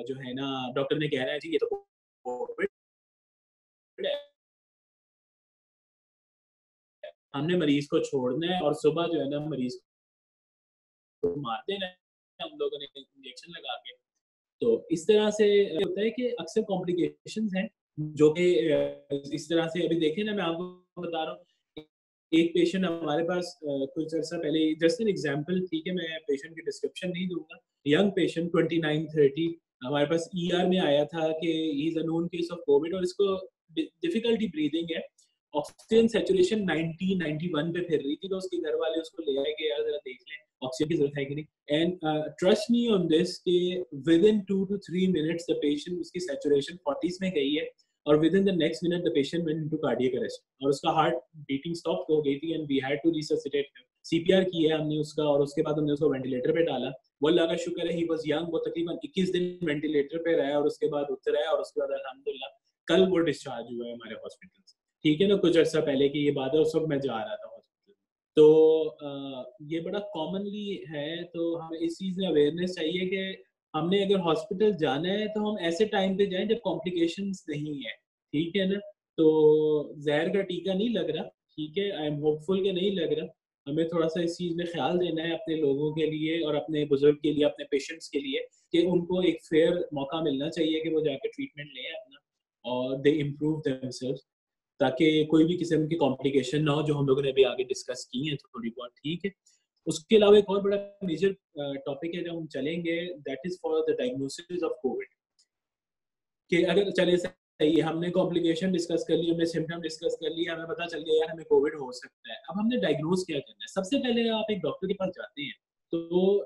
जो है ना डॉक्टर ने कहना है जी ये तो कोविड है, हमने मरीज को छोड़ना है और सुबह जो है ना मरीज को मार देना है हम लोगों ने इंजेक्शन लगा के। तो इस तरह से होता है कि अक्सर कॉम्प्लिकेशंस हैं जो कि इस तरह से अभी देखें ना, मैं आपको बता रहा हूँ एक पेशेंट हमारे पास कुछ अर्सा पहले, जस्ट एन एग्जांपल, ठीक है, मैं पेशेंट की डिस्क्रिप्शन नहीं दूंगा, यंग पेशेंट 29-30 हमारे पास ईआर में आया था कि he is a known case of Covid और इसको डिफिकल्टी ब्रीदिंग है, ऑक्सीजन सैचुरेशन 90-91 पे फिर रही थी, तो उसके घर वाले उसको ले आए कि यार जरा देख लें ऑक्सीजन की जरूरत है कि नहीं। And trust me on this कि within 2 to 3 minutes the patient, उसकी सैचुरेशन 40s में गई है और within the next minute the patient went into cardiac arrest और उसका हार्ट बीटिंग स्टॉप हो गई थी and we had to resuscitate him. CPR किया हमने उसका और उसके बाद हमने उसको वेंटिलेटर पे डाला। वो अल्लाह का शुक्र है, ही वाज यंग, वो तकरीबन 21 दिन वेंटिलेटर पे रहा और उसके बाद उतर आया और उसके बाद अल्हम्दुलिल्लाह कल वो डिस्चार्ज हुआ है हमारे हॉस्पिटल से, ठीक है ना। कुछ अर्सा पहले की ये बात है, उस वक्त मैं जा रहा था हॉस्पिटल। तो ये बड़ा कॉमनली है, तो हमें इस चीज़ में अवेयरनेस चाहिए कि हमने अगर हॉस्पिटल जाना है तो हम ऐसे टाइम पे जाएं जब कॉम्प्लिकेशंस नहीं है, ठीक है ना। तो जहर का टीका नहीं लग रहा, ठीक है, आई एम होपफुल कि नहीं लग रहा। हमें थोड़ा सा इस चीज़ में ख्याल देना है अपने लोगों के लिए और अपने बुजुर्ग के लिए, अपने पेशेंट्स के लिए, कि उनको एक फेयर मौका मिलना चाहिए कि वो जाकर ट्रीटमेंट लें अपना और दे इम्प्रूव देमसेल्व्स, ताकि कोई भी किस्म की कॉम्प्लिकेशन ना हो, जो हम लोगों ने अभी आगे डिस्कस की है थोड़ी बहुत, ठीक है। उसके अलावा एक और बड़ा मेजर टॉपिक है जो हम चलेंगे, that is for the diagnosis of Covid. कि अगर चले सही है, हमने कॉम्प्लिकेशन डिस्कस कर ली, हमने सिम्टम डिस्कस कर लिया, हमें पता चल गया यार हमें कोविड हो सकता है, अब हमने डायग्नोज क्या करना है। सबसे पहले आप एक डॉक्टर के पास जाते हैं तो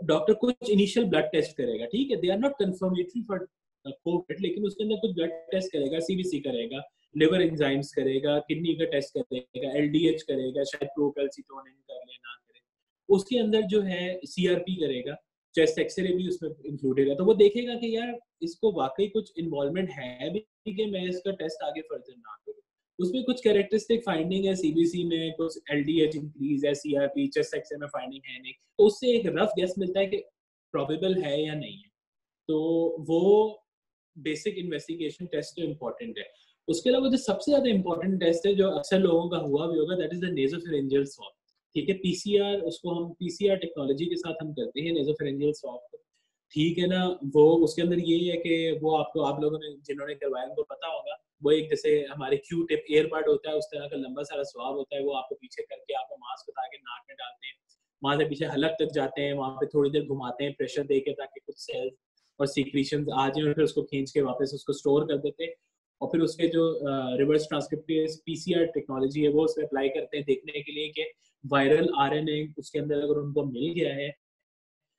डॉक्टर कुछ इनिशियल ब्लड टेस्ट करेगा, ठीक है, they are not confirmatory for COVID, लेकिन उसके अंदर कुछ ब्लड टेस्ट करेगा, सीबीसी करेगा, लिवर एंजाइम्स करेगा, किडनी का टेस्ट करेगा, एलडीएच करेगा, शायद प्रोकैल्सिटोनिन कर ले ना करे, उसके अंदर जो है सीआरपी करेगा, चेस्ट एक्सरे भी उसमें इंक्लूडेड है, तो वो देखेगा कि यार इसको वाकई कुछ इन्वॉल्वमेंट है भी कि मैं इसका टेस्ट आगे फर्दर ना करूं। उसमें कुछ कैरेक्टरिस्टिक फाइंडिंग है, सीबीसी में कुछ एलडीएच इंक्रीज है, सीआरपी, चेस्ट एक्सरे में फाइंडिंग है नहीं, तो उससे एक रफ गेस मिलता है कि प्रोबेबल है या नहीं है। तो वो बेसिक इन्वेस्टिगेशन टेस्ट जो इम्पोर्टेंट है। उसके अलावा जो सबसे ज्यादा इम्पोर्टेंट टेस्ट है जो अक्सर लोगों का हुआ भी होगा, that is the nasopharyngeal swab, ठीक है, पीसीआर, उसको हम पीसीआर टेक्नोलॉजी के साथ हम करते हैं नेसोफेरेंजियल स्वैब, ठीक है ना। वो उसके अंदर यही है कि वो आपको, आप लोगों ने जिन्होंने करवाया उनको पता होगा, वो एक जैसे हमारे क्यू टिप एयरबड होता है उस तरह का लंबा सारा स्वैब होता है, वो आपको पीछे करके आपको मास्क उतार के नाक में डालते हैं, वहां से पीछे हलक तक जाते हैं, वहां पे थोड़ी देर घुमाते हैं प्रेशर देके ताकि कुछ सेल्स और सीक्रेशंस आ जाए और फिर उसको खींच के वापस उसको स्टोर कर देते हैं और फिर उसके जो रिवर्स ट्रांसक्रिप्टेज पीसीआर टेक्नोलॉजी है वो उसमें अप्लाई करते हैं देखने के लिए कि वायरल आरएनए उसके अंदर अगर उनको मिल गया है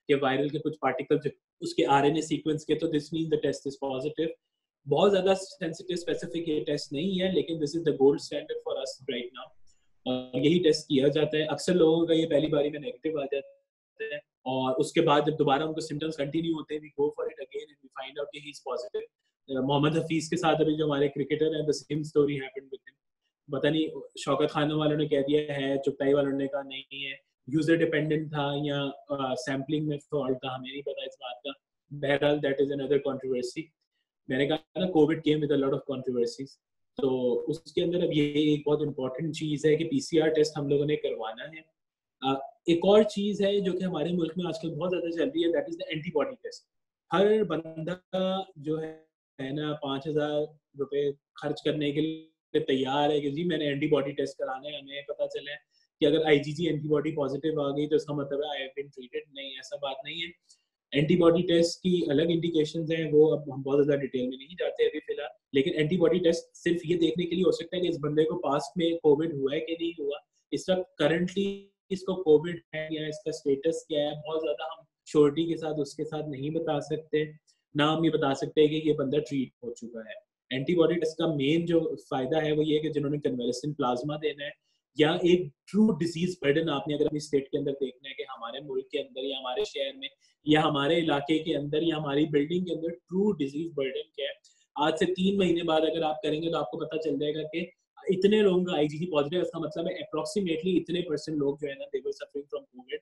कि वायरल के कुछ पार्टिकल्स उसके आरएनए सीक्वेंस के, तो this mean the test is positive. बहुत ज्यादा सेंसिटिव स्पेसिफिक ये टेस्ट नहीं है, लेकिन this is the gold standard for us right now और यही टेस्ट किया जाता है। अक्सर लोगों का ये पहली बारी में नेगेटिव आ जाता है और उसके बाद जब दोबारा उनको सिम्टम्स कंटिन्यू होते हैं, we go for it again and we find out कि he is positive, Mohammad Hafeez के साथ अभी जो हमारे क्रिकेटर हैं, the same story happened with him. पता नहीं शौकत खान वालों ने कह दिया है, चुगताई वालों ने कहा नहीं है, यूजर डिपेंडेंट था या सैम्पलिंग में फॉल्ट था, हमें नहीं पता इस बात का। बहरहाल दैट इज अनदर कंट्रोवर्सी। मैंने कहा ना Covid came with a lot of controversies, तो उसके अंदर अब ये एक बहुत इंपॉर्टेंट चीज है कि पीसीआर टेस्ट हम लोगों ने करवाना है। एक और चीज है जो कि हमारे मुल्क में आजकल बहुत ज्यादा चल रही है, that is the antibody test. हर बंदा जो है ना 5,000 रुपए खर्च करने के लिए तैयार है कि जी मैंने एंटीबॉडी टेस्ट कराना है, हमें पता चला है कि अगर आईजीजी एंटीबॉडी पॉजिटिव आ गई तो इसका मतलब है आई हैव बीन ट्रीटेड। नहीं, ऐसा बात नहीं है। एंटीबॉडी टेस्ट की अलग इंडिकेशंस हैं, वो अब हम बहुत ज्यादा डिटेल में नहीं जाते अभी फिलहाल, लेकिन एंटीबॉडी टेस्ट सिर्फ ये देखने के लिए हो सकता है कि इस बंदे को पास्ट में कोविड हुआ है कि नहीं हुआ, इस वक्त करंटली इसको कोविड है या इसका स्टेटस क्या है, बहुत ज्यादा हम श्योरिटी के साथ उसके साथ नहीं बता सकते। ना हम ये बता सकते हैं कि ये बंदा ट्रीट हो चुका है। एंटीबॉडी टेस्ट का मेन जो फायदा है वो ये है कि जिन्होंने कन्वेलेसेंट प्लाज्मा देना है या एक ट्रू डिजीज बर्डन आपने अगर अपनी स्टेट के अंदर देखना है कि हमारे मुल्क के अंदर या हमारे शहर में या हमारे इलाके के अंदर या हमारी बिल्डिंग के अंदर ट्रू डिजीज बर्डन क्या है, आज से 3 महीने बाद अगर आप करेंगे तो आपको पता चल जाएगा कि इतने लोगों का आईजीजी पॉजिटिव, इसका मतलब है अप्रोक्सीमेटली इतने % लोग जो है ना they were suffering from covid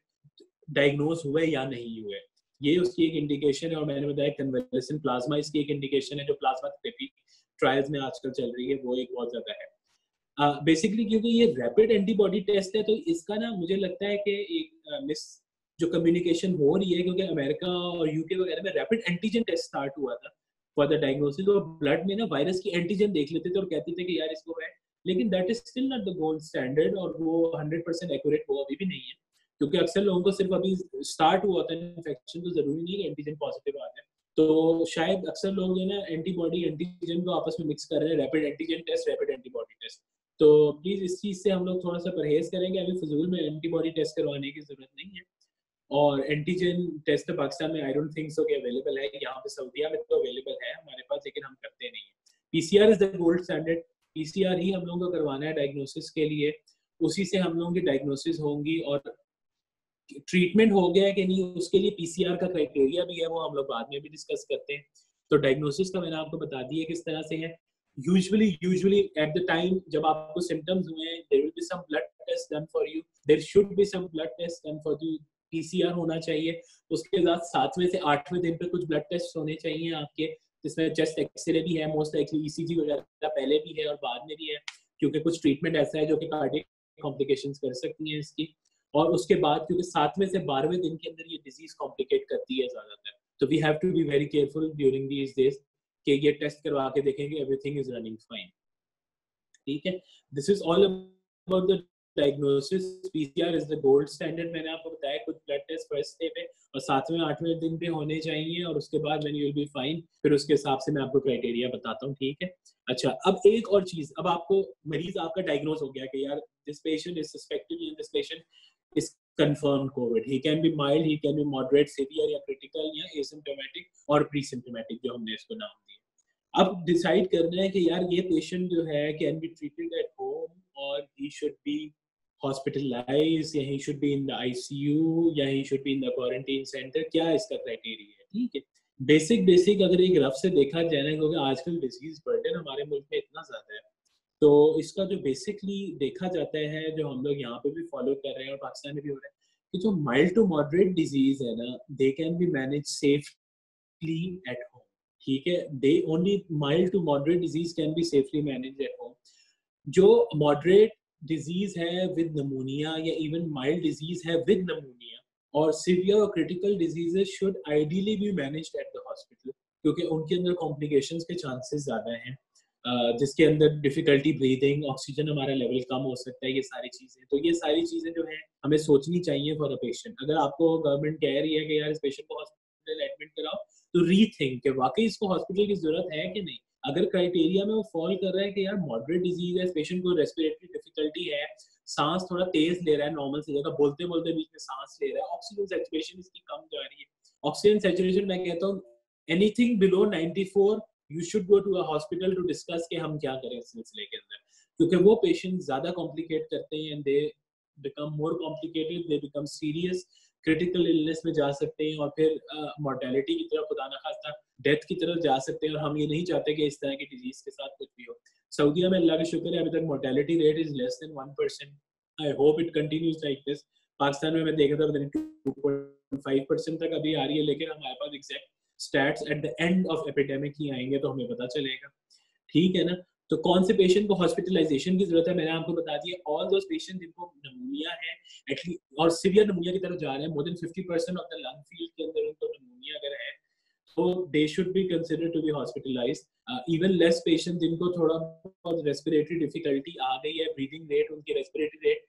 diagnose हुए या नहीं हुए। ये उसकी एक इंडिकेशन है। और मैंने बताया कन्वेलेसेंट प्लाज्मा इसकी एक इंडिकेशन है, जो प्लाज्मा थेरेपी ट्रायल्स में आजकल चल रही है वो एक बहुत ज्यादा है। बेसिकली क्योंकि ये रैपिड एंटीबॉडी टेस्ट है तो इसका ना मुझे लगता है कि एक मिस जो कम्युनिकेशन हो रही है, क्योंकि अमेरिका और यूके वगैरह में रैपिड एंटीजन टेस्ट स्टार्ट हुआ था फॉर द डायग्नोसिस, तो ब्लड में ना वायरस की एंटीजन देख लेते थे और कहते थे कि यार इसको है, लेकिन that is still not the gold standard और वो 100% एक्यूरेट वो अभी भी नहीं है, क्योंकि अक्सर लोगों को सिर्फ अभी स्टार्ट हुआ था इन्फेक्शन, तो जरूरी नहीं है एंटीजन पॉजिटिव आ जाए। तो शायद अक्सर लोग जो है ना एंटीबॉडी एंटीजन को आपस में मिक्स कर रहे हैं, rapid antigen test rapid antibody test. तो प्लीज इस चीज से हम लोग थोड़ा सा परहेज करेंगे, अभी फजूल में एंटीबॉडी टेस्ट करवाने की जरूरत नहीं है। और एंटीजन टेस्ट पाकिस्तान में आई डोंट थिंक सो कि अवेलेबल है, यहाँ पे सऊदीया में तो अवेलेबल है हमारे पास, लेकिन हम करते नहीं है। PCR is the gold standard, PCR ही हम लोगों को करवाना है डायग्नोसिस के लिए, उसी से हम लोगों की डायग्नोसिस होंगी। और ट्रीटमेंट हो गया है कि नहीं उसके लिए पीसीआर का क्राइटेरिया भी है, वो हम लोग बाद में भी डिस्कस करते हैं। तो डायग्नोसिस का मैंने आपको बता दिया किस तरह से है। यूजुअली एट द टाइम जब आपको सिम्टम्स हुए हैं, there will be some blood test done for you, there should be some blood test done for you, PCR होना चाहिए। उसके साथ 7वें से 8वें दिन पे कुछ ब्लड टेस्ट होने चाहिए आपके, जिसमें चेस्ट एक्सरे भी है, मोस्ट लाइकली ईसीजी वगैरह पहले भी है और बाद में भी है, क्योंकि कुछ ट्रीटमेंट ऐसा है जो कि कार्डियक कॉम्प्लिकेशंस कर सकती हैं इसकी। और उसके बाद क्योंकि 7वें से 12वें दिन के अंदर ये डिजीज कॉम्प्लिकेट करती है ज्यादातर, तो we have to be very careful during these days कि ये टेस्ट करवा के देखेंगे एवरीथिंग इज रनिंग फाइन। ठीक है, this is all about the diagnosis. PCR is the gold standard. मैंने आपको बताया कुछ ब्लड टेस्ट फर्स्ट डे पे और 7वें 8वें दिन पे होने चाहिए, और उसके बाद when you will be fine, फिर उसके हिसाब से मैं आपको क्राइटेरिया बताता हूँ। ठीक है, अच्छा अब एक और चीज, अब आपको मरीज आपका डायग्नोज हो गया कि यार this patient is suspected and this patient is confirmed COVID. He can be mild, he can be moderate, severe या critical या asymptomatic और pre-symptomatic जो हमने इसको नाम दिया। अब डिसाइड करना है कि यार ये पेशेंट जो है can be treated at home और he should be hospitalized या he should be in the ICU या he should be in the quarantine center, क्या इसका क्राइटेरिया है। ठीक है, बेसिक अगर एक रफ से देखा जाए ना, क्योंकि आजकल डिजीज बर्डन हमारे मुल्क में इतना ज्यादा है, तो इसका जो बेसिकली देखा जाता है, जो हम लोग यहाँ पे भी फॉलो कर रहे हैं और पाकिस्तान में भी हो रहा है, कि जो माइल्ड टू मॉडरेट डिजीज है ना, they can be manage safely at home. ठीक है, they only mild to moderate disease can be safely manage at home. जो मॉडरेट डिजीज है विद नमूनिया या इवन माइल्ड डिजीज है विद नमूनिया और severe और critical diseases should ideally be managed at the hospital, क्योंकि उनके अंदर complications के चांसेस ज्यादा हैं, जिसके अंदर डिफिकल्टी ब्रीदिंग, ऑक्सीजन हमारा लेवल कम हो सकता है, ये सारी चीजें। तो ये सारी चीजें जो है हमें सोचनी चाहिए फॉर अ पेशेंट। अगर आपको गवर्नमेंट कह रही है कि यार इस पेशेंट को हॉस्पिटल एडमिट कराओ, तो रीथिंक कि वाकई इसको हॉस्पिटल की जरूरत है कि नहीं। अगर क्राइटेरिया में वो फॉल कर रहा है कि यार मॉडरेट डिजीज है, इस पेशेंट को रेस्पिरेटरी डिफिकल्टी है, सांस थोड़ा तेज ले रहा है नॉर्मल से जगह, बोलते बोलते बीच में सांस ले रहा है, ऑक्सीजन सैचुरेशन इसकी कम जा रही है। ऑक्सीजन सैचुरेशन मैं कहता हूँ anything below 94 you should go to a hospital to discuss कि हम क्या करें इस सिलसिले के अंदर, क्योंकि वो पेशेंट ज्यादा कॉम्प्लिकेट करते हैं, they become more complicated, they become serious, critical illness में जा सकते हैं और फिर मोर्टेलिटी की तरफ, खुदा ना खास्ता डेथ की तरफ जा सकते हैं, और हम ये नहीं चाहते कि इस तरह की डिजीज के साथ कुछ भी हो। सऊदीया में अल्लाह का शुक्र है अभी तक mortality rate is less than 1%। I hope it continues like this. Pakistan में मैं देखा था 2.5% तक अभी आ रही है, लेकिन हमारे पास exact stats at the end of epidemic ही आएंगे तो हमें पता चलेगा, ठीक है ना। तो कौन से पेशेंट को हॉस्पिटलाइजेशन की जरूरत है, मैंने आपको बता दिया। ऑल दोस पेशेंट जिनको नमूनिया है एटलीस्ट और सीवियर नमूनिया की तरफ जा रहे हैं, more than 50% of the lung field के अंदर उनको नमूनिया अगर है, तो they should be considered to be hospitalized. Even less patient जिनको थोड़ा बहुत रेस्पिरेटरी डिफिकल्टी आ गई है, ब्रीदिंग रेट, उनकी रेस्पिरेटरी रेट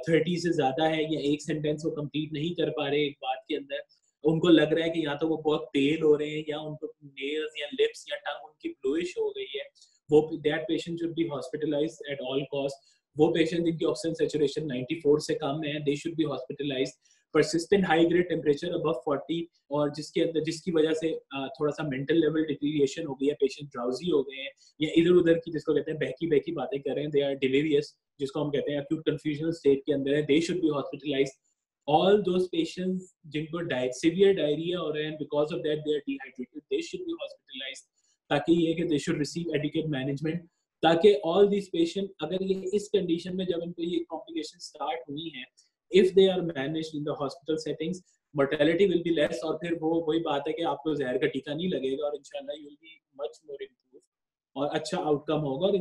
30 से ज्यादा है, या एक सेंटेंस वो कंप्लीट नहीं कर पा रहे एक बात के अंदर, उनको लग रहा है कि या तो वो बहुत पेल हो रहे हैं या उनको नेल्स या लिप्स या टंग उनकी ब्लूइश हो गई है, वो that patient should be hospitalised at all cost. वो पेशेंट जिनकी ऑक्सीजन सैचुरेशन 94 से कम है, दे should B hospitalised. persistent high grade temperature above 40 और जिसके अंदर जिसकी वजह से थोड़ा सा मेंटल लेवल डिटीरिएशन हो गई है, पेशेंट ड्राउजी हो गए हैं या इधर उधर की जिसको कहते हैं बहकी बहकी बातें कर रहे हैं, दे आर डिलीरियस, जिसको हम कहते हैं एक्यूट कंफ्यूजनल स्टेट के अंदर है, दे should B hospitalised. all those patients जिनको severe diarrhea हो रहे हैं, because of that they are dehydrated, they should be hospitalized, ताकि ये कि they should receive adequate management, ताकि all these patients अगर ये इस condition में जब इनको ये complications start हुई हैं, if they are managed in the hospital settings, mortality will be less, और फिर वो वही बात है कि आपको जहर का टीका नहीं लगेगा और इंशाल्लाह you will be much more improved और अच्छा आउटकम होगा। और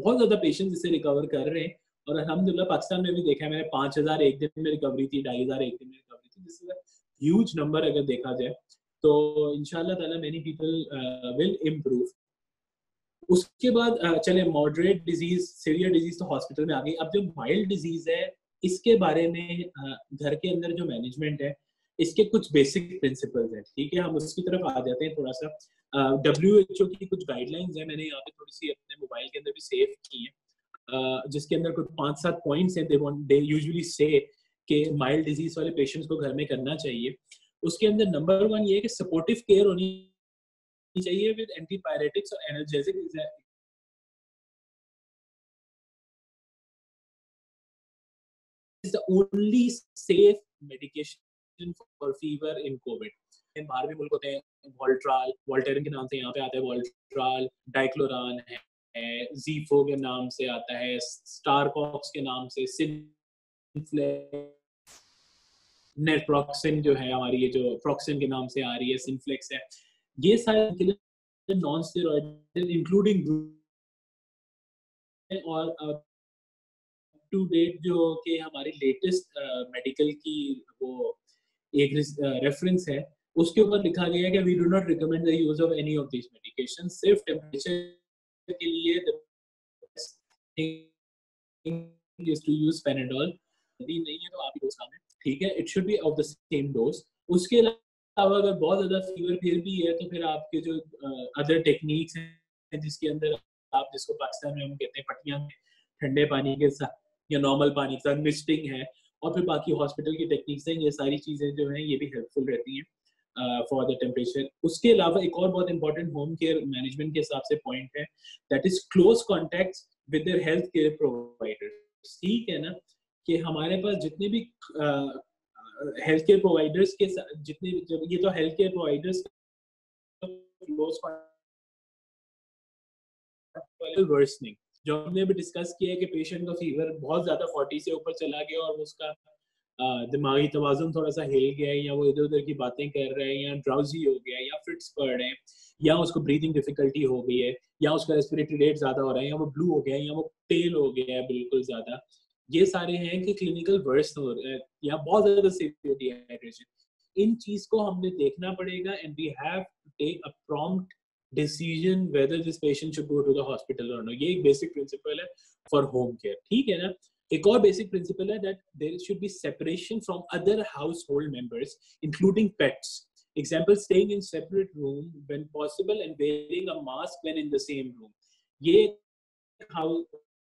बहुत ज़्यादा पेशेंट्स इससे रिकवर कर रहे हैं और अल्हम्दुलिल्लाह पाकिस्तान में भी देखा है मैंने, 5000 एक दिन में रिकवरी थी, 2500 एक दिन में रिकवरी थी, this is a huge number अगर देखा जाए तो इंशाल्लाह ताला मेनी पीपल विल इम्प्रूव। उसके बाद चले मॉडरेट डिजीज, सीवियर डिजीज तो हॉस्पिटल में आ गई। अब जो माइल्ड डिजीज है इसके बारे में घर के अंदर जो मैनेजमेंट है इसके कुछ बेसिक प्रिंसिपल्स हैं, ठीक है, हम उसकी तरफ आ जाते हैं थोड़ा सा। WHO की कुछ गाइडलाइंस है, मैंने यहाँ पे थोड़ी सी अपने मोबाइल के अंदर भी सेव की है, जिसके अंदर कुछ 5-7 पॉइंट्स हैं। दे यूजुअली से कि माइल्ड डिजीज वाले पेशेंट्स को घर में करना चाहिए। उसके अंदर नंबर 1 ये है कि सपोर्टिव केयर होनी चाहिए विद एंटीपायरेटिक्स और analgesic is the only safe medication for fever in COVID। बाहर भी मुल्क होते हैं, वोल्ट्राल, वोल्टेरन के नाम से यहाँ पे आता है, वोल्ट्राल, डाइक्लोरान है, ज़ीफो के नाम से आता है, स्टारकॉक्स के नाम से, सिनफ्लेक्स, नेटप्रॉक्सिन जो है हमारी, ये जो प्रॉक्सिन के नाम से आ रही है, सिनफ्लेक्स है, ये सारे नॉन स्टेरॉइड इंक्लूडिंग और टू डेट जो कि हमारी लेटेस्ट मेडिकल की वो एक रेफरेंस है, उसके ऊपर लिखा गया है कि we do not recommend the use of any of this medication. सिर्फ टेम्परेचर के लिए the best thing is to use Panadol. यदि नहीं है तो आप ही डोज खाएं, ठीक है, it should be of the same dose. उसके अलावा अगर बहुत ज्यादा फीवर फिर भी है तो फिर आपके जो अदर टेक्निक्स हैं जिसके अंदर आप, जिसको पाकिस्तान में हम कहते हैं पट्टियां, ठंडे पानी के साथ या नॉर्मल पानी के साथ मिस्टिंग है, और फिर बाकी हॉस्पिटल की टेक्निक्स हैं, ये सारी चीज़ें जो हैं ये भी हेल्पफुल रहती हैं फॉर द टेम्परेचर। उसके अलावा एक और बहुत इंपॉर्टेंट होम केयर मैनेजमेंट के हिसाब से पॉइंट है, that is close contact with their health care providers. ठीक है ना, कि हमारे पास जितने भी हेल्थ केयर प्रोवाइडर्स के जितने, ये तो health care providers close worsening जो हमने भी डिस्कस किया है कि पेशेंट का फीवर बहुत ज़्यादा 40 से ऊपर चला गया और उसका दिमागी तवाज़ुन थोड़ा सा हिल गया है, या वो इधर उधर की बातें कर रहे हैं, या ड्राउजी हो गया, या फिट्स पड़ रहे हैं, या उसको ब्रीदिंग डिफिकल्टी हो गई है, या उसका रेस्पिरेटरी रेट ज़्यादा हो रहा है, या वो ब्लू हो गया है, या वो पेल हो गया है बिल्कुल ज़्यादा, ये सारे हैं कि क्लिनिकल वर्स्ट हो रहा है या बहुत ज़्यादा सीवियर डिहाइड्रेशन। इन चीज़ को हमने देखना पड़ेगा and we have to take a prompt decision whether this patient should go to the hospital or not। ये एक basic principle है for home care, ठीक है ना। एक और basic principle है that there should be separation from other household members including pets। Example, staying in separate room when possible and wearing a mask when in the same room। ये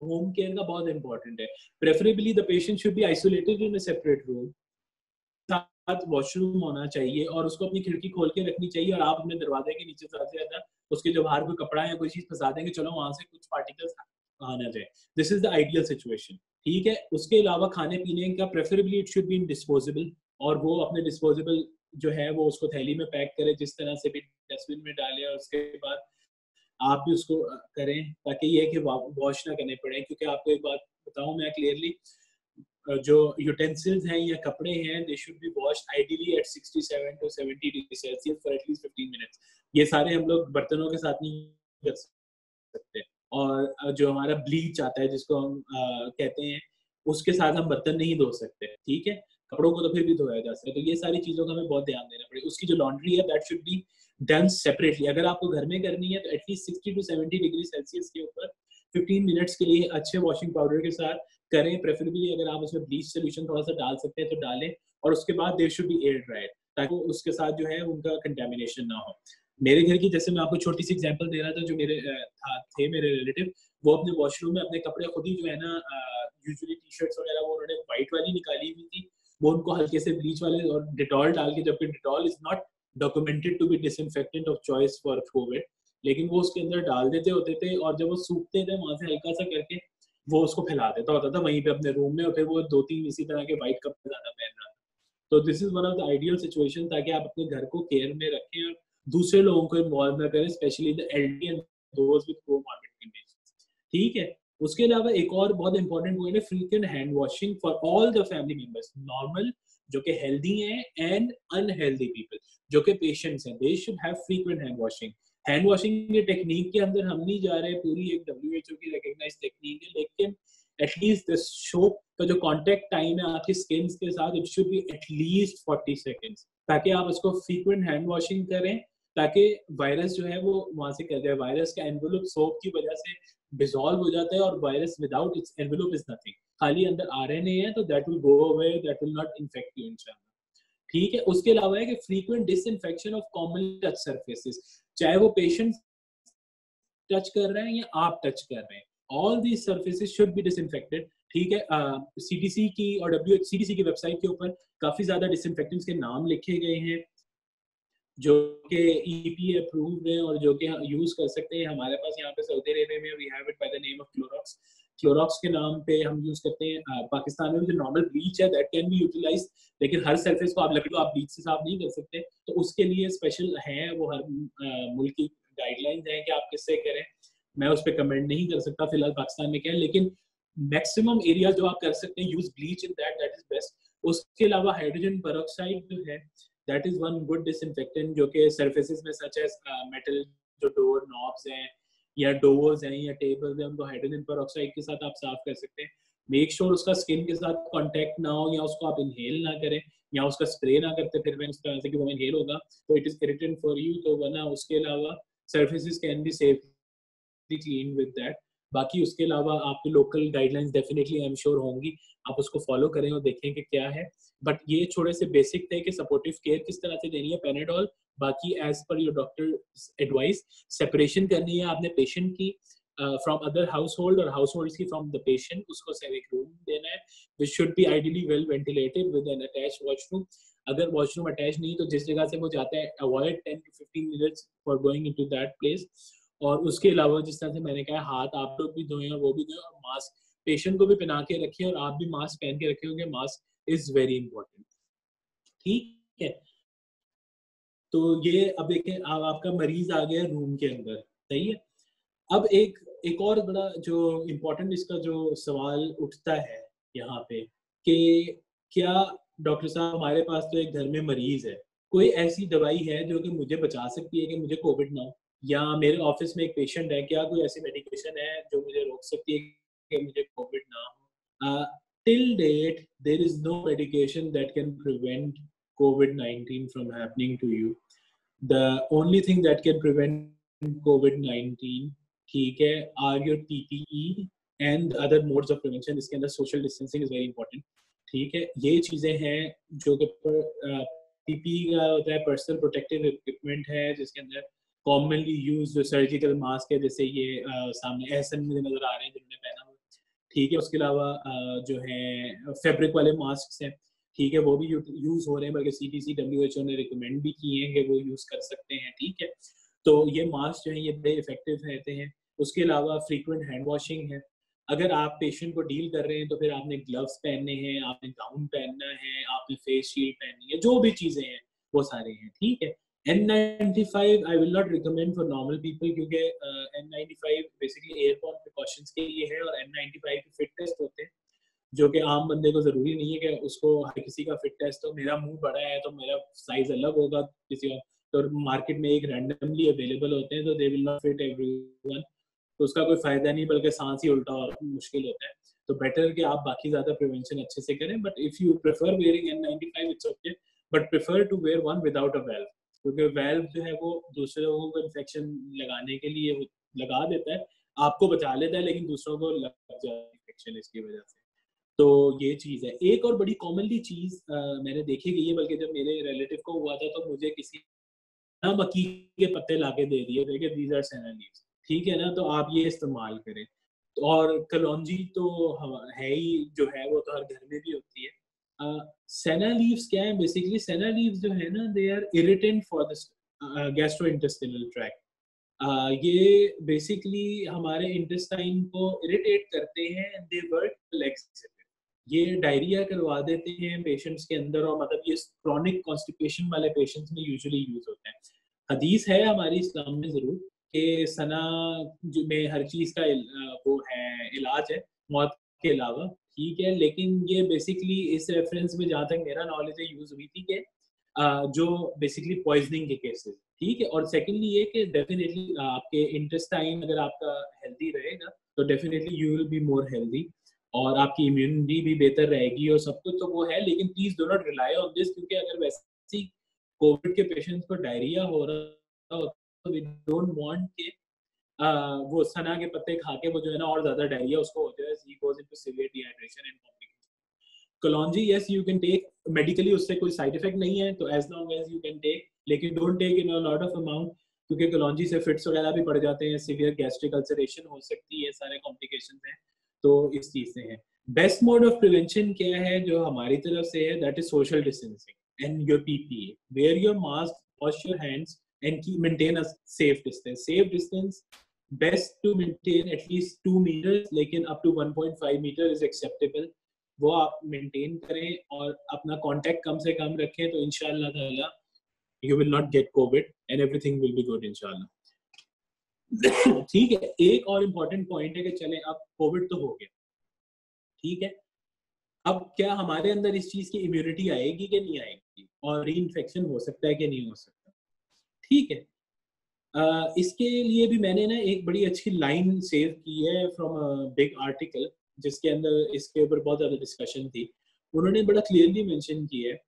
home care का बहुत important है। Preferably the patient should be isolated in a separate room, साथ washroom होना चाहिए और उसको अपनी खिड़की खोल के रखनी चाहिए, और आप अपने दरवाजे के नीचे ज्यादा से ज्यादा उसके जो बाहर कोई कपड़ा या कोई चीज फंसा देंगे, चलो वहां से कुछ पार्टिकल्स आ ना जाए। This is the ideal situation, ठीक है। उसके अलावा खाने पीने का preferably it should be in disposable और वो अपने डिस्पोजेबल जो है वो उसको थैली में पैक करे, जिस तरह से भी डस्टबिन में डाले, और उसके बाद आप भी उसको करें, ताकि ये है कि वॉश ना करने पड़े। क्योंकि आपको एक बात बताऊं मैं क्लियरली, जो यूटेंसिल्स हैं या कपड़े हैं, they should be washed ideally at 67 to 70 degree Celsius for at least 15 minutes. ये सारे हम लोग बर्तनों के साथ नहीं कर सकते। और जो हमारा ब्लीच आता है जिसको हम कहते हैं, उसके साथ हम बर्तन नहीं धो सकते, ठीक है। कपड़ों को तो फिर भी धोया जा सकता है। तो ये सारी चीज़ों का हमें बहुत ध्यान देना पड़ेगा। उसकी जो लॉन्ड्री है that should be done separately. अगर आपको घर में करनी है तो एटलीस्ट 60 to 70 डिग्री सेल्सियस के ऊपर 15 मिनट्स के लिए अच्छे वॉशिंग पाउडर के साथ करें। प्रेफरेबली अगर आप उसमें ब्लीच सोल्यूशन थोड़ा सा डाल सकते हैं तो डालें, और उसके बाद there should be air dried, ताकि उसके साथ जो है उनका कंटेमिनेशन ना हो। मेरे घर की, जैसे मैं आपको छोटी सी एग्जांपल दे रहा था, जो मेरे थे मेरे रिलेटिव, वो अपने वॉशरूम में अपने कपड़े खुद ही जो है ना, यूजुअली टी शर्ट्स वगैरह वो उन्होंने व्हाइट वाली निकाली हुई थी, वो उनको हल्के से ब्लीच वाले और डिटॉल डाल के, जबकि Dettol is not documented to be disinfectant of choice for COVID, लेकिन वो उसके अंदर डाल देते होते थे, और जब वो सूखते थे वहां से हल्का सा करके वो उसको फैला देता होता था वहीं पे अपने रूम में, और फिर वो 2-3 इसी तरह के व्हाइट कपड़े ज्यादा पहन रहा था। तो this is one of the ideal situation, ताकि आप अपने घर को केयर में रखें और दूसरे लोगों को इन्वॉल्व ना करें, specially the elderly and those with comorbid conditions, ठीक है। उसके अलावा एक और बहुत इंपॉर्टेंट पॉइंट है frequent hand washing for all the family members, normal जो कि हेल्दी हैं एंड अनहेल्दी पीपल, जो कि पेशेंट्स हैं, they should have frequent hand washing. Hand washing के टेक्निक के अंदर हम नहीं जा रहे, पूरी एक WHO की रिकॉग्नाइज्ड टेक्निक है, लेकिन एटलीस्ट द सोप का जो कांटेक्ट टाइम है आपकी स्किन के साथ, it should be at least 40 seconds, ताकि आप उसको फ्रीक्वेंट हैंड वॉशिंग करें, ताकि वायरस जो है वो वहां से कर जाए। वायरस का एनवेलप सोप की वजह से डिसॉल्व हो जाता है, और virus without its envelope is nothing, खाली अंदर RNA है, तो that will go away, that will not infect you इंशाल्लाह, ठीक है। उसके अलावा है कि frequent disinfection of common touch surfaces, चाहे वो पेशेंट टच कर रहे हैं या आप टच कर रहे हैं, all these surfaces should be disinfected, ठीक है। CDC की और CDC की वेबसाइट के ऊपर काफी ज्यादा डिसइंफेक्टेंट्स के नाम लिखे गए हैं, जो कि EPA अप्रूव्ड है और जो कि यूज कर सकते हैं। हमारे पास यहाँ पे सऊदी अरेबिया में we have it by the name of Clorox. Clorox के नाम पे हम यूज करते हैं। पाकिस्तान में जो नॉर्मल ब्लीच है दैट कैन बी यूटिलाइज, लेकिन हर सरफेस को आप लकड़ी को आप ब्लीच से साफ नहीं कर सकते, तो उसके लिए स्पेशल है वो हर मुल्क की गाइडलाइंस हैं कि आप किससे करें। मैं उस पर कमेंट नहीं कर सकता फिलहाल पाकिस्तान में क्या है, लेकिन मैक्सिमम एरिया जो आप कर सकते हैं use bleach in that, that is best. उसके अलावा हाइड्रोजन पेरोक्साइड जो है that is one good disinfectant, जो कि सरफेसेस में सच एज मेटल जो डोर नॉब्स हैं या डोर्स हैं या टेबल्स हैं, उनको हाइड्रोजन पेरोक्साइड के साथ आप साफ कर सकते हैं। मेक श्योर उसका स्किन के साथ कांटेक्ट ना हो, या उसको आप इनहेल ना करें, या उसका स्प्रे ना करते फिर मैं उस तरह से कि वो इनहेल होगा तो it is irritant for you, तो वरना उसके अलावा surfaces can be safely clean with that. बाकी उसके अलावा आपकी local guidelines definitely I am sure होंगी, आप उसको फॉलो करें और देखें कि क्या है। बट ये थोड़े से बेसिक थे कि सपोर्टिव केयर किस तरह से देनी है, पेनाडोल। बाकी as per your doctor advice separation करनी है आपने पेशेंट की फ्रॉम अदर हाउस होल्ड और हाउस होल्ड की फ्रॉम द पेशेंट, उसको एक रूम देना है which should be ideally well ventilated with N attach washroom. अगर वॉशरूम अटैच नहीं तो जिस जगह से वो जाता है avoid 10 to 15 minutes for going into that place. और उसके अलावा जिस तरह से मैंने कहा, हाथ आप लोग भी धोएं और वो भी धोएं, और मास्क पेशेंट को भी पहना के रखिए और आप भी मास्क पहन के रखे होंगे। मास्क इज वेरी इंपॉर्टेंट, ठीक है। तो ये अब देखें, अब आपका मरीज आ गया रूम के अंदर, सही है। अब एक और बड़ा जो इम्पोर्टेंट इसका जो सवाल उठता है यहाँ पे कि क्या डॉक्टर साहब हमारे पास तो एक घर में मरीज है, कोई ऐसी दवाई है जो कि मुझे बचा सकती है कि मुझे कोविड ना हो, या मेरे ऑफिस में एक पेशेंट है, क्या कोई ऐसी मेडिकेशन है जो मुझे रोक सकती है कि मुझे कोविड ना हो। Till date there is no medication that can prevent COVID-19 from happening to you. The only thing that can prevent COVID-19, ठीक है, are your PPE and other modes of prevention। इसके अंदर social distancing is very important, ठीक है। ये चीज़ें हैं जो कि PPE का होता है, पर्सनल प्रोटेक्टिव इक्विपमेंट है, जिसके अंदर कॉमनली यूज जो सर्जिकल मास्क है, जैसे ये सामने एहसन मुझे नजर आ रहे हैं जिन्होंने पहना हुआ, ठीक है। उसके अलावा जो है फैब्रिक वाले मास्क हैं, ठीक है, वो भी यूज हो रहे हैं, बल्कि CDC WHO ने रिकमेंड भी किए हैं कि वो यूज कर सकते हैं, ठीक है। तो ये मास्क जो है ये बड़े इफेक्टिव रहते हैं। उसके अलावा फ्रीक्वेंट हैंड वॉशिंग है, अगर आप पेशेंट को डील कर रहे हैं तो फिर आपने ग्लव्स पहनने हैं, आपने गाउन पहनना है, आपने फेस शील्ड पहननी है, जो भी चीजें हैं वो सारे हैं, ठीक है। N95 I will not recommend for normal people, क्योंकि N95 बेसिकली एयरबॉर्न प्रिकॉशंस के लिए है और N95 के फिट टेस्ट होते हैं, जो कि आम बंदे को जरूरी नहीं है कि उसको हर किसी का फिट टेस्ट हो। मेरा मुंह बड़ा है तो मेरा साइज अलग होगा किसी का, तो मार्केट में एक रैंडमली अवेलेबल होते हैं तो they will not fit everyone, तो उसका कोई फायदा नहीं, बल्कि सांस ही उल्टा और मुश्किल होता है। तो बेटर कि आप बाकी ज्यादा प्रिवेंशन अच्छे से करें, but if you prefer wearing N95 it's okay, but prefer to wear one without a valve, क्योंकि वेल्व जो है वो दूसरे लोगों को इन्फेक्शन लगाने के लिए लगा देता है, आपको बचा लेता है लेकिन दूसरों को लग जाता है इन्फेक्शन इसकी वजह से। तो ये चीज है। एक और बड़ी कॉमनली चीज मैंने देखी गई है, बल्कि जब मेरे रिलेटिव को हुआ था तो मुझे किसी ना मक्की के पत्ते लाके दे दिए थे कि दीज आर सेना लीव्स, ठीक है ना, तो आप ये इस्तेमाल करें। और कलौंजी तो है ही, जो है वो तो हर घर में भी होती है। सेना लीव्स क्या है बेसिकली? सेना लीव्स जो है ना, they are irritant for the gastrointestinal tract. ये बेसिकली हमारे इंटेस्टाइन को इरिटेट करते हैं, दे वर्क फ्लेक्सिबल, ये डायरिया करवा देते हैं पेशेंट्स के अंदर, और मतलब ये क्रॉनिक कॉन्स्टिपेशन वाले पेशेंट्स में यूजुअली यूज होते हैं। हदीस है हमारी इस्लाम में जरूर कि सना में हर चीज का वो है, इलाज है मौत के अलावा, ठीक है, लेकिन ये बेसिकली इस रेफरेंस में जहाँ तक मेरा नॉलेज है यूज हुई थी कि जो बेसिकली पॉइजनिंग के केसेस, ठीक है। और सेकेंडली ये कि डेफिनेटली आपके इंटेस्टाइन अगर आपका हेल्दी रहेगा तो definitely you will be more healthy, और आपकी इम्यूनिटी भी बेहतर रहेगी और सब कुछ तो वो है। लेकिन please do not rely on this, क्योंकि अगर वैसे कोविड के पेशेंट्स को डायरिया हो रहा हो तो वी डोंट वांट कि वो सना के पत्ते खा के वो जो है ना और ज्यादा डायरिया उसको हो जाए, he goes into severe dehydration and complication. Kalonji yes you can take medically, उससे कोई साइड इफेक्ट नहीं है, तो as long as you can take, लेकिन don't take in a lot of amount, क्योंकि कलौंजी से फिट्स वगैरह भी पड़ जाते हैं, सीवियर गैस्ट्रिक अल्सरेशन हो सकती है, सारे कॉम्प्लिकेशन हैं। तो इस चीज से है। बेस्ट मोड ऑफ प्रिवेंशन क्या है जो हमारी तरफ से है? That is social distancing and your PPE, wear your mask, wash your hands and keep maintain a safe distance. Safe distance best to maintain at least 2 metres, लेकिन up to 1.5 metre is acceptable, वो आप maintain करें और अपना contact कम से कम रखें, तो इंशाल्लाह ताला you will not gate Covid and everything will be good इंशाल्लाह। ठीक है, एक और इम्पोर्टेंट पॉइंट है कि चले अब कोविड तो हो गया, ठीक है, अब क्या हमारे अंदर इस चीज की इम्यूनिटी आएगी कि नहीं आएगी, और री इन्फेक्शन हो सकता है कि नहीं हो सकता, ठीक है। इसके लिए भी मैंने ना एक बड़ी अच्छी लाइन सेव की है फ्रॉम अ बिग आर्टिकल, जिसके अंदर इसके ऊपर बहुत ज्यादा डिस्कशन थी। उन्होंने बड़ा क्लियरली मेंशन किया है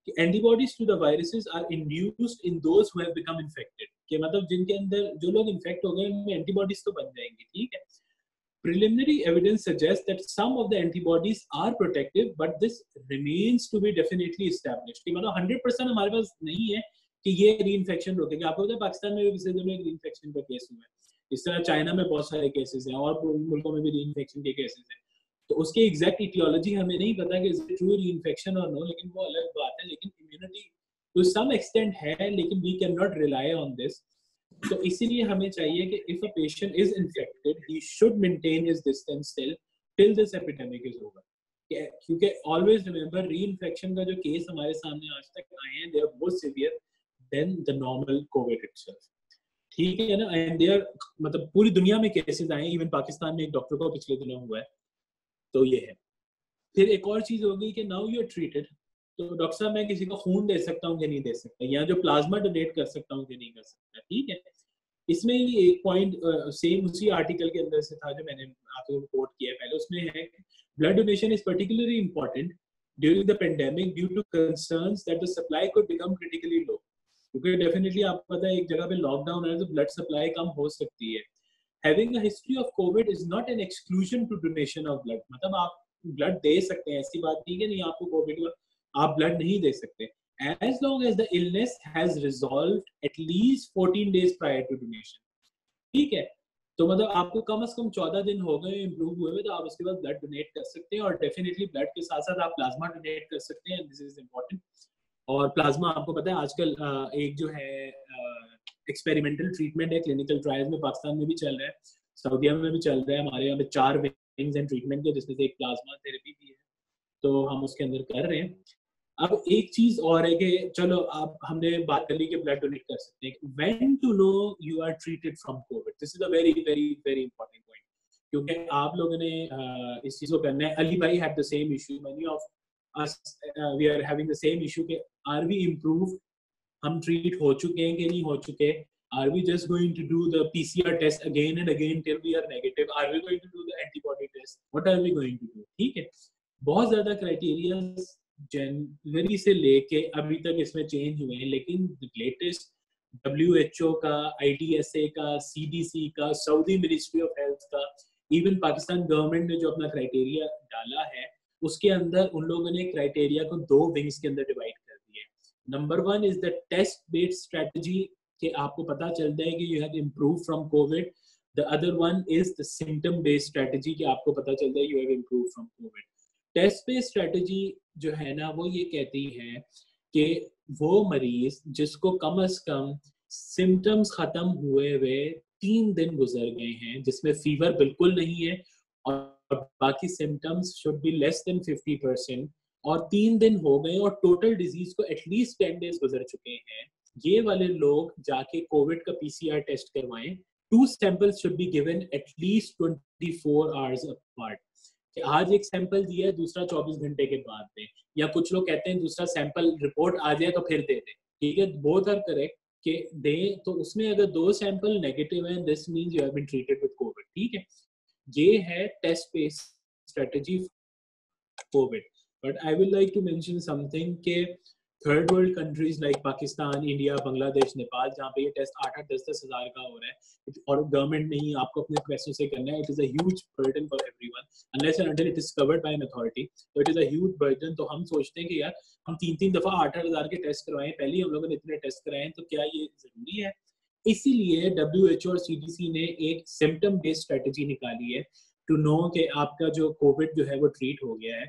कि antibodies to the viruses are induced in those who have become infected, कि मतलब जिनके अंदर जो लोग इन्फेक्ट हो गए उनमें एंटीबॉडीज तो बन जाएंगी, ठीक है। Preliminary evidence suggests that some of the antibodies are protective, but this remains to be definitely established. कि मतलब 100% हमारे पास नहीं है कि ये रीइंफेक्शन रोकेगा। आपको पता है पाकिस्तान में भी पिछले दिनों एक रीइंफेक्शन का केस हुआ है, इस तरह चाइना में बहुत सारे केसेस हैं और मुल्कों में भी रीइंफेक्शन के केसेस हैं। तो उसकी एग्जैक्ट इटियोलॉजी हमें नहीं पता कि ट्रू रीइंफेक्शन और नो, लेकिन वो अलग बात है। लेकिन इम्यूनिटी टू सम एक्सटेंट है, लेकिन we can not rely on this. तो इसीलिए हमें चाहिए कि if a patient is infected he should maintain his distance till this epidemic is over, क्योंकि ऑलवेज रिमेंबर री इन्फेक्शन का जो केस हमारे सामने आज तक आए हैं, they are more severe than the normal COVID itself, ठीक है ना। एंड दे आर मतलब पूरी दुनिया में केसेस आए हैं, इवन पाकिस्तान में एक डॉक्टर को पिछले दिनों हुआ है। तो ये है। फिर एक और चीज हो गई कि नाउ यू आर ट्रीटेड, तो डॉक्टर साहब मैं किसी को खून दे सकता हूँ कि नहीं दे सकता, या जो प्लाज्मा डोनेट कर सकता हूँ कि नहीं कर सकता, ठीक है। इसमें भी एक पॉइंट सेम उसी आर्टिकल के अंदर से था जो मैंने आपको कोट किया पहले, उसमें है blood donation is particularly important during the pandemic due to concerns that the supply could become critically low, क्योंकि डेफिनेटली आपको पता है एक जगह पे लॉकडाउन है तो ब्लड सप्लाई कम हो सकती है। Having a history of COVID is not an exclusion to donation of blood, मतलब आप ब्लड दे सकते हैं, ऐसी बात नहीं है नहीं आपको कोविड हुआ आप ब्लड नहीं दे सकते, as long as the illness has resolved at least 14 days prior to donation, ठीक है। तो मतलब आपको कम से कम 14 दिन हो गए इम्प्रूव हुए हुए, तो आप उसके बाद ब्लड डोनेट कर सकते हैं, और डेफिनेटली ब्लड के साथ साथ आप प्लाज्मा डोनेट कर सकते हैं, दिस इज इम्पोर्टेंट। और प्लाज्मा आपको पता है आजकल एक जो है एक्सपेरिमेंटल ट्रीटमेंट है, क्लिनिकल ट्रायल्स में पाकिस्तान में भी चल रहा है, सऊदीया में भी चल रहा है, हमारे यहाँ पे 4 लाइन्स एंड ट्रीटमेंट के, जिसमें से एक प्लाज्मा थेरेपी भी है, तो हम उसके अंदर कर रहे हैं। अब एक चीज और है कि चलो आप हमने बात कर ली कि ब्लड डोनेट कर सकते हैं, when to know you are treated from COVID, this is a very very very important point, क्योंकि आप लोगों ने इस चीज को करना है। अली भाई had the same issue, many of us we are having the same issue कि आर वी इम्प्रूव्ड, हम ट्रीट हो चुके हैं कि नहीं हो चुके, are we just going to do the PCR test again and again till we are negative, are we going to do the antibody test, what are we going to do. ठीक है, बहुत ज्यादा क्राइटेरिया जनवरी से लेके अभी तक इसमें change हुए हैं, लेकिन लेटेस्ट WHO का, IDSA का, CDC का, सऊदी मिनिस्ट्री ऑफ हेल्थ का, इवन पाकिस्तान गवर्नमेंट ने जो अपना क्राइटेरिया डाला है, उसके अंदर उन लोगों ने क्राइटेरिया को 2 विंग्स के अंदर डिवाइड कर दिया है। Number 1 is the test based strategy, कि आपको पता चलता है कि you have improve from COVID. The other one is the symptom based strategy, कि आपको पता चलता है you have improve from COVID. Test based strategy जो है ना, वो ये कहती है कि वो मरीज जिसको कम से कम सिम्टम्स खत्म हुए हुए 3 दिन गुजर गए हैं, जिसमें फीवर बिल्कुल नहीं है और बाकी symptoms should be less than 50%, और 3 दिन हो गए और टोटल डिजीज को एटलीस्ट 10 डेज गुजर चुके हैं, ये वाले लोग जाके कोविड का PCR टेस्ट करवाएं। 2 samples should be given at least 24 hours apart, कि आज एक सैंपल दिया है, दूसरा 24 घंटे के बाद दें, या कुछ लोग कहते हैं दूसरा सैंपल रिपोर्ट आ जाए तो फिर दे दें। ठीक है, बोथ आर करेक्ट कि दें, तो उसमें अगर 2 सैंपल नेगेटिव हैं, this means you have been treated with covid. ठीक है, ये है test based strategy covid. But I will like to mention something के third world countries like Pakistan, India, Bangladesh, Nepal, जहाँ पे ये टेस्ट 8-8, 10-10 हज़ार का हो रहा है और गवर्नमेंट ने ही आपको अपने पैसों से करना है, it is a huge burden for everyone unless and until it is covered by an authority, तो it is a huge burden. तो हम सोचते हैं कि यार हम 3-3 दफा 8-8 हज़ार के टेस्ट करवाएं, पहले ही हम लोगों ने इतने टेस्ट कराए, तो क्या ये जरूरी है? इसीलिए WHO और CDC ने एक सिम्टम बेस्ड स्ट्रेटजी निकाली है टू नो कि आपका जो कोविड जो है वो ट्रीट हो गया है।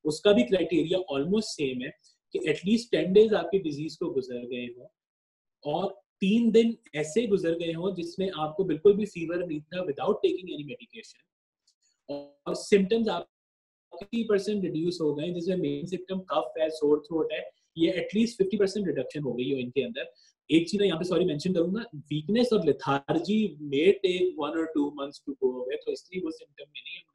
उसका भी क्राइटेरिया ऑलमोस्ट सेम है कि एटलीस्ट 10 डेज आपकी डिजीज को गुजर गए हो और 3 दिन ऐसे गुजर गए हो जिसमें आपको बिल्कुल भी फीवर नहीं था विदाउट टेकिंग एनी मेडिकेशन, और सिम्टम्स आप 50% रिड्यूस हो गए, जिसमें मेन सिम्टम कफ है, सोर थ्रोट है, ये एटलीस्ट 50% रिडक्शन हो गई हो इनके अंदर। एक चीज यहाँ पे सॉरी मेंशन करूंगा, वीकनेस और lethargy may take 1 or 2 months to go away, तो इसलिए वो सिम्टम में नहीं है।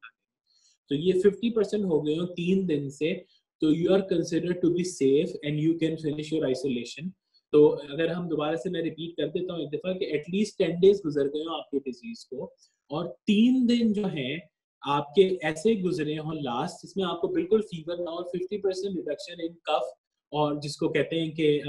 तो ये 50% हो गए हो 3 दिन से, तो you are considered to be safe and you can finish your isolation. तो अगर हम दोबारा से मैं रिपीट कर देता हूँ एक दफा कि एटलीस्ट 10 डेज गुजर गए हो आपके डिजीज को, और 3 दिन जो है आपके ऐसे गुजरे हो लास्ट जिसमें आपको बिल्कुल फीवर ना हो, 50% रिडक्शन इन कफ, और जिसको कहते हैं कि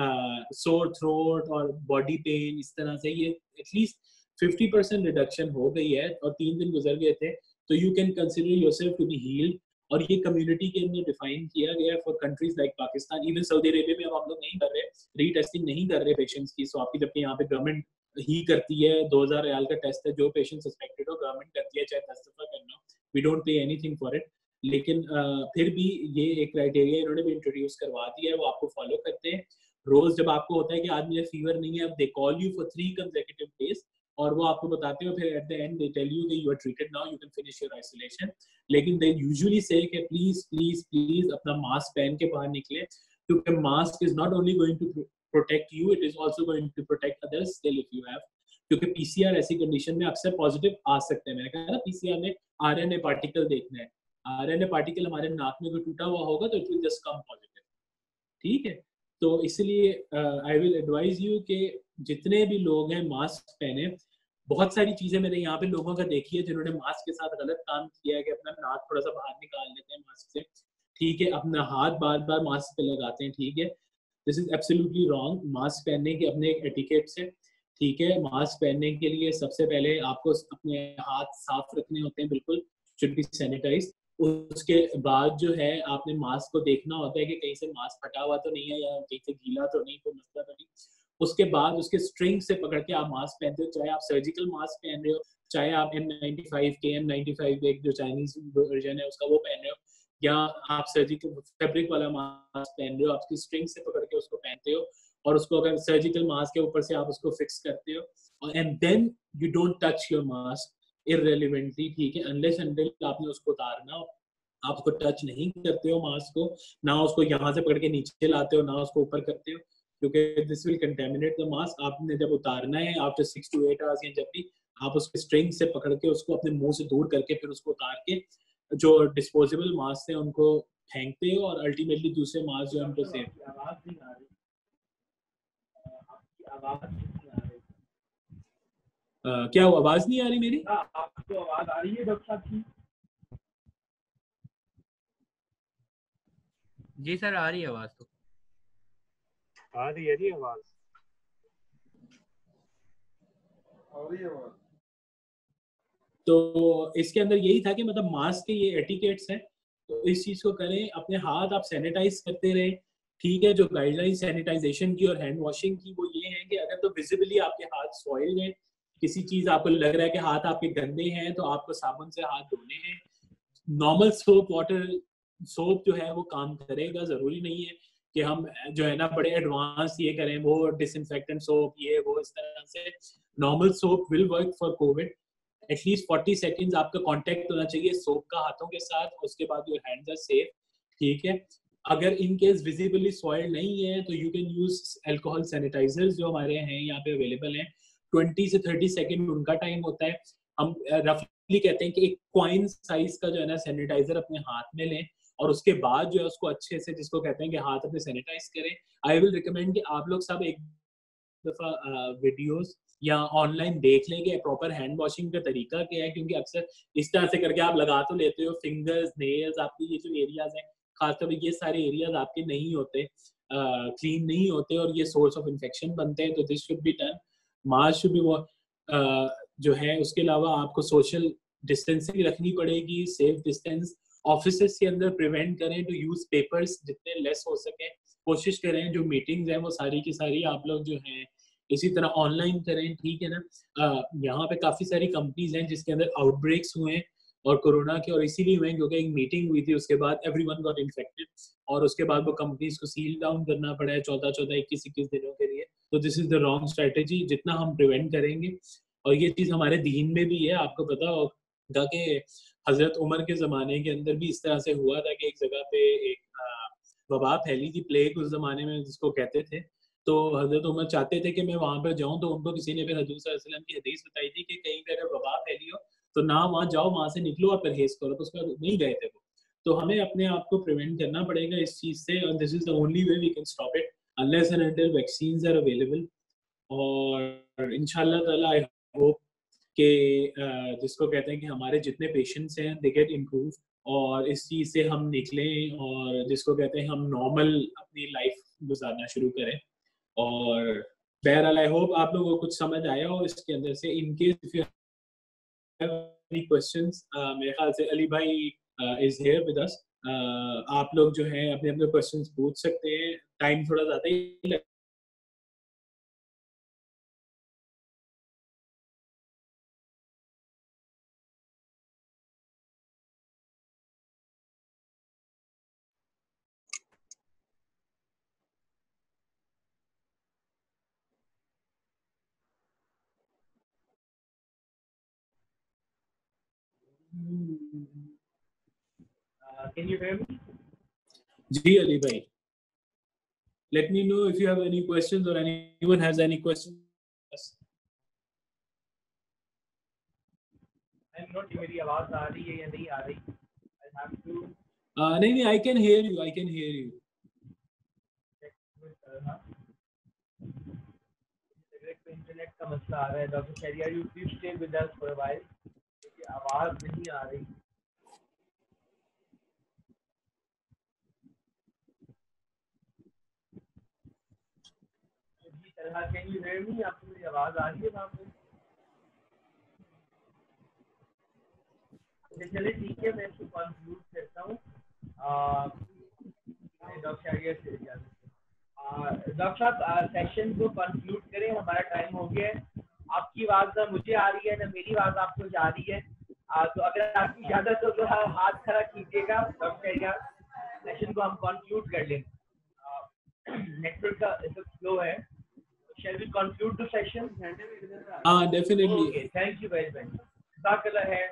सोर थ्रोट और बॉडी पेन, इस तरह से ये एटलीस्ट 50% रिडक्शन हो गई है और 3 दिन गुजर गए थे, तो you can consider yourself to be healed. और ये कम्युनिटी के अंदर डिफाइन किया गया है for countries like Pakistan, even Saudi Arabia में अब हम लोग नहीं कर रहे, रीटेस्टिंग नहीं कर रहे पेशेंट्स की स्वाब की, जबकि यहाँ पे गवर्नमेंट ही करती है। 2000 रियाल का टेस्ट है, जो पेशेंट सस्पेक्टेड हो गवर्नमेंट करती है, चाहे 10 दफा करना हो, we don't pay anything for it. लेकिन फिर भी ये एक क्राइटेरिया इन्होंने भी इंट्रोड्यूस करवा दिया है, वो आपको फॉलो करते हैं। रोज जब आपको होता है कि आज मुझे फीवर नहीं है, अब they call you for 3 consecutive days और वो आपको बताते हो, फिर at the end they tell you कि you are treated now, you can finish your isolation. लेकिन दे यूजुअली से कि प्लीज प्लीज प्लीज अपना मास्क पहन के बाहर निकले, क्योंकि mask is not only going to protect you, it is also going to protect others still if you have, क्योंकि PCR ऐसी कंडीशन में अक्सर पॉजिटिव आ सकते हैं। मैंने कहा ना PCR में RNA पार्टिकल देखना है, RNA पार्टिकल हमारे नाक में कोई टूटा हुआ होगा तो it will just come positive. ठीक है, तो इसलिए आई विल एडवाइज यू कि जितने भी लोग हैं मास्क पहने। बहुत सारी चीजें मैंने यहाँ पे लोगों का देखी है जिन्होंने मास्क के साथ गलत काम किया है कि अपना नाक थोड़ा सा बाहर निकाल लेते हैं मास्क से, ठीक है, अपना हाथ बार बार मास्क पे लगाते हैं, ठीक है, this is absolutely wrong. Mask पहनने के अपने एक एटिकेट से, ठीक है, मास्क पहनने के लिए सबसे पहले आपको अपने हाथ साफ रखने होते हैं, बिल्कुल शुड बी सैनिटाइज। उसके बाद जो है आपने मास्क को देखना होता है कि कहीं से मास्क फटा हुआ तो नहीं है या कहीं से गीला तो नहीं, कोई मसला तो नहीं। उसके बाद उसके स्ट्रिंग से पकड़ के आप मास्क पहनते हो, चाहे आप सर्जिकल मास्क पहन रहे हो, चाहे आप N95 KN95 एक जो चाइनीज वर्जन है उसका वो पहन रहे हो, या आप सर्जिकल फैब्रिक वाला मास्क पहन रहे हो, आपकी स्ट्रिंग से पकड़ के उसको पहनते हो, और उसको अगर सर्जिकल मास्क के ऊपर से आप उसको फिक्स करते हो, and then you don't touch your mask. Irrelevantly, ठीक है, अनलेस अनटिल आपने उसको उतारना हो, आप उसको टच नहीं करते हो मास्क को, ना उसको यहाँ से पकड़ के नीचे लाते हो, ना उसको ऊपर करते हो, क्योंकि this will contaminate the mask. आपने जब उतारना है आफ्टर 6 to 8 आवर्स, या जब भी आप उसके स्ट्रिंग से पकड़ के उसको अपने मुंह से दूर करके फिर उसको उतार के जो डिस्पोजेबल मास्क है उनको फेंकते हो, और अल्टीमेटली दूसरे मास्क जो है उनको सेव। आवाज नहीं आ रही, आपकी आवाज नहीं आ रही। क्या वो आवाज नहीं आ रही मेरी? आपको आवाज आ रही है डॉक्टर साहब की? जी सर, आ रही है आवाज। तो आ रही है जी आवाज। तो इसके अंदर यही था कि मतलब मास्क के ये एटिकेट्स हैं, तो इस चीज को करें, अपने हाथ आप सैनिटाइज करते रहे, ठीक है। जो गाइडलाइन सैनिटाइजेशन की और हैंड वॉशिंग की वो ये है कि अगर तो विजिबली आपके हाथ सॉइल है, किसी चीज आपको लग रहा है कि हाथ आपके गंदे हैं, तो आपको साबुन से हाथ धोने हैं। नॉर्मल सोप वाटर सोप जो है वो काम करेगा, जरूरी नहीं है कि हम जो है ना बड़े एडवांस ये करें, वो डिसइंफेक्टेंट सोप ये वो इस तरह से। Normal soap will work for Covid. At least 40 seconds आपका कांटेक्ट होना चाहिए सोप का हाथों के साथ, उसके बाद योर हैंड्स आर सेफ, ठीक है। अगर इन केस विजिबली सॉइल नहीं है तो you can use alcohol sanitisers जो हमारे हैं यहाँ पे अवेलेबल हैं। 20 से 30 सेकेंड उनका टाइम होता है। हम रफली कहते हैं कि एक कॉइन साइज का जो है ना सैनिटाइजर अपने हाथ में लें, और उसके बाद जो है उसको अच्छे से, जिसको कहते हैं कि हाथ अपने सैनिटाइज करें। आई विल रिकमेंड कि आप लोग सब एक दफा वीडियोस या ऑनलाइन देख लेंगे प्रॉपर हैंड वॉशिंग का तरीका क्या है, क्योंकि अक्सर इस तरह से करके आप लगा तो लेते हो, फिंगर्स नेल्स आपके ये जो एरियाज हैं, खासतौर पर ये सारे एरियाज आपके नहीं होते, क्लीन नहीं होते, और ये सोर्स ऑफ इन्फेक्शन बनते हैं। तो this should be done, mask should be वो जो है। उसके अलावा आपको सोशल डिस्टेंसिंग रखनी पड़ेगी, सेफ डिस्टेंस। ऑफिस के अंदर प्रिवेंट करें टू यूज पेपर्स जितने लेस हो सके। कोशिश करें जो मीटिंग्स हैं वो सारी की सारी आप लोग जो हैं इसी तरह ऑनलाइन करें, ठीक है ना। यहाँ पे काफ़ी सारी कंपनीज हैं जिसके अंदर आउटब्रेक्स हुए हैं और कोरोना के, और इसीलिए हुए क्योंकि एक मीटिंग हुई थी, उसके बाद एवरीवन गॉट इन्फेक्टेड, और उसके बाद वो कंपनीज को सील डाउन करना पड़ा है 14-14, 21-21 दिनों के लिए। तो this is the wrong strategy. जितना हम प्रिवेंट करेंगे, और ये चीज़ हमारे दीन में भी है, आपको पता होगा कि हजरत उमर के ज़माने के अंदर भी इस तरह से हुआ था कि एक जगह पे एक वबा फैली थी, प्लेग उस ज़माने में जिसको कहते थे। तो हजरत उमर चाहते थे कि मैं वहां पर जाऊं, तो उनको किसी ने फिर हजूर सल्लल्लाहु अलैहि वसल्लम की हदीस बताई थी कि कहीं पे अगर वबा फैली हो तो ना वहां जाओ, वहां से निकलो और परहेज करो। तो उसके बाद नहीं गए थे वो। तो हमें अपने आप को प्रिवेंट करना पड़ेगा इस चीज से, और this is the only way we can stop it unless and until vaccines are available. और इंशाल्लाह ताला आई होप कि जिसको कहते हैं कि हमारे जितने पेशेंट्स हैं दे गेट इम्प्रूव, और इस चीज़ से हम निकलें, और जिसको कहते हैं हम नॉर्मल अपनी लाइफ गुजारना शुरू करें। और बहरहाल आई होप आप लोगों को कुछ समझ आया हो इसके अंदर से। In case if you have any questions, मेरे ख्याल से अली भाई इज हियर विद अस। आप लोग जो हैं अपने अपने क्वेश्चंस पूछ सकते हैं, टाइम थोड़ा ज़्यादा ही लग Can you hear me? जी अली भाई, let me know if you have any questions or anyone has any questions. I'm not sure मेरी आवाज आ रही है या नहीं आ रही। I have to नहीं नहीं, I can hear you, I can hear you. check with internet का मसला आ रहा है। डॉक्टर शरिया, you please stay with us for a while, क्योंकि आवाज नहीं आ रही। Can you hear me? आपको मेरी आवाज आ रही है वहाँ पे? चलिए ठीक है, मैं इसको कंक्लूड करता हूँ। डॉक्टर शरिया से डॉक्टर साहब सेशन को कंक्लूड करें, हमारा टाइम हो गया है। आपकी आवाज ना मुझे आ रही है ना मेरी आवाज आपको जा रही है। तो अगर आपकी इजाजत हो तो हाथ खड़ा कीजिएगा डॉक्टर शरिया, सेशन को हम कंक्लूड कर लें। नेटवर्क का स्लो है। Shall we conclude the session? Definitely. Okay, thank you very much. जज़ाकल्लाह है,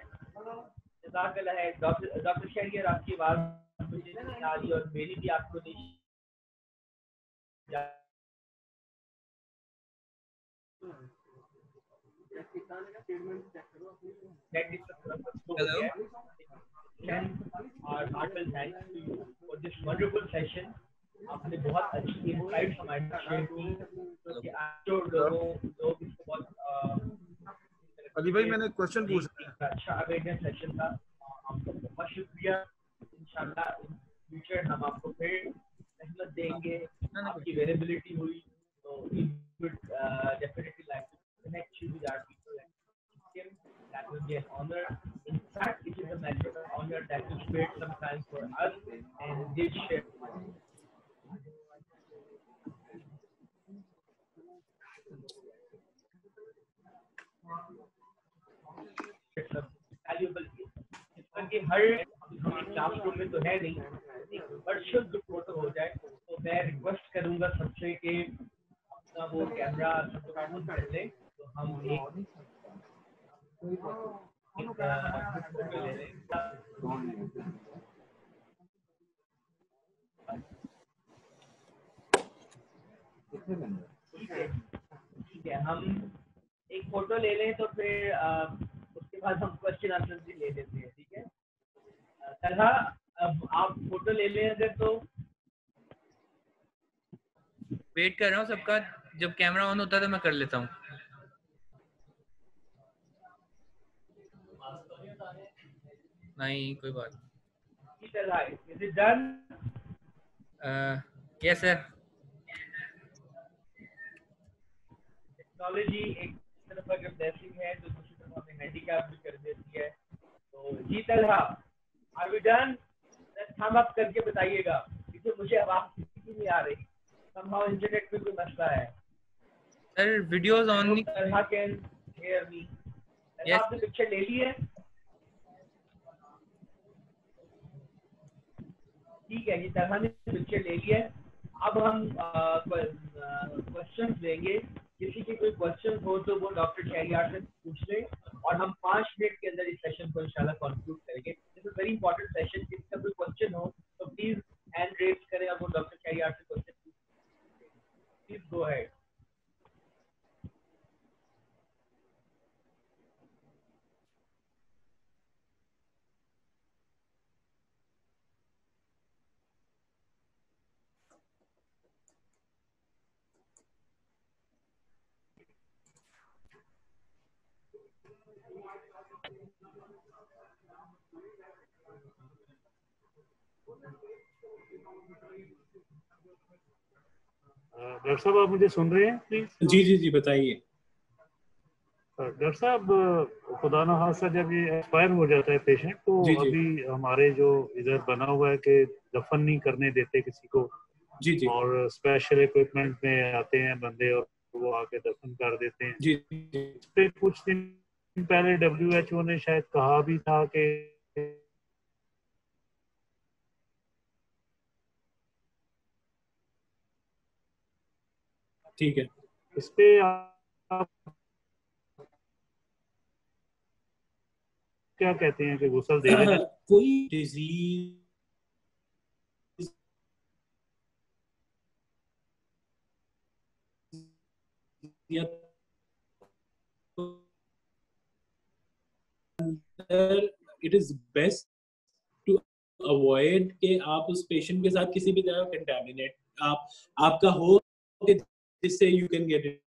जज़ाकल्लाह है। डॉक्टर शहरियार, आपकी आवाज़ मुझे नहीं आ रही और मेरी भी आपको नहीं हेलो। और heartful thanks to you for this wonderful session. आपने बहुत अच्छी इनसाइट्स हमारे साथ शेयर की कि आप जो लोग इसको बहुत अली भाई, मैंने क्वेश्चन पूछना है। अच्छा अवेयरनेस सेशन था, आपका बहुत शुक्रिया। इंशाल्लाह इन फ्यूचर हम आपको फिर रहमत देंगे। आपकी अवेलेबिलिटी हुई तो we would definitely like to connect you with our people and him. That will be an honor. In fact, it is a matter of honor that you spared some time for us and did share some valuable कि हर classroom में तो है नहीं, पर शुद्ध photo हो जाए तो मैं रिक्वेस्ट करूंगा सबसे कि अपना वो कैमरा सब ऑन कर ले तो हम एक फोटो ले लें। ठीक है, हम एक फोटो ले लें तो फिर उसके बाद हम क्वेश्चन आंसर भी ले लेते हैं। ठीक है तलहा, अब आप फोटो ले लें अगर तो। वेट कर रहा हूँ सबका, जब कैमरा ऑन होता है तो मैं कर लेता हूँ। नहीं कोई बात नहीं। Is it done? Yes sir. Technology एक तरफ अगर ब्लेसिंग है तो दूसरी तरफ हमें हैंडीकैप भी कर देती है। तो ji Talha, are we done? Thumb up करके बताइएगा, क्योंकि मुझे आवाज नहीं आ रही, somehow इंटरनेट में कोई मसला है। सर वीडियोस ऑन नहीं। Talha can hear me. Yes. आपने पिक्चर ले ली है? ठीक है, ये तलहा ने पिक्चर ले लिया है। अब हम क्वेश्चन लेंगे। किसी के कोई क्वेश्चन हो तो वो डॉक्टर शहरियार से पूछ ले और हम 5 मिनट के अंदर इस सेशन को इंशाल्लाह कंक्लूड करेंगे। This is very important session. किसी का कोई क्वेश्चन हो तो प्लीज हैंड रेज करें और वो डॉक्टर शहरियार से क्वेश्चन पूछ। Please go ahead. डॉक्टर साहब, आप मुझे सुन रहे हैं प्लीज? जी जी जी बताइए। डॉक्टर साहब, खुदा न खास्ता जब ये एक्सपायर हो जाता है पेशेंट तो जी जी अभी हमारे जो इधर बना हुआ है कि दफन नहीं करने देते किसी को, जी जी और स्पेशल इक्विपमेंट में आते हैं बंदे और वो आके दफन कर देते हैं। जी इस पे कुछ दिन पहले WHO ने शायद कहा भी था कि ठीक है। इस पे आप क्या कहते हैं कि गुस्ल दे देना? कोई डिजीज या it is best to avoid कि आप उस पेशेंट के साथ किसी भी तरह कंटेमिनेट आपका हो जिससे यू कैन गेट इट।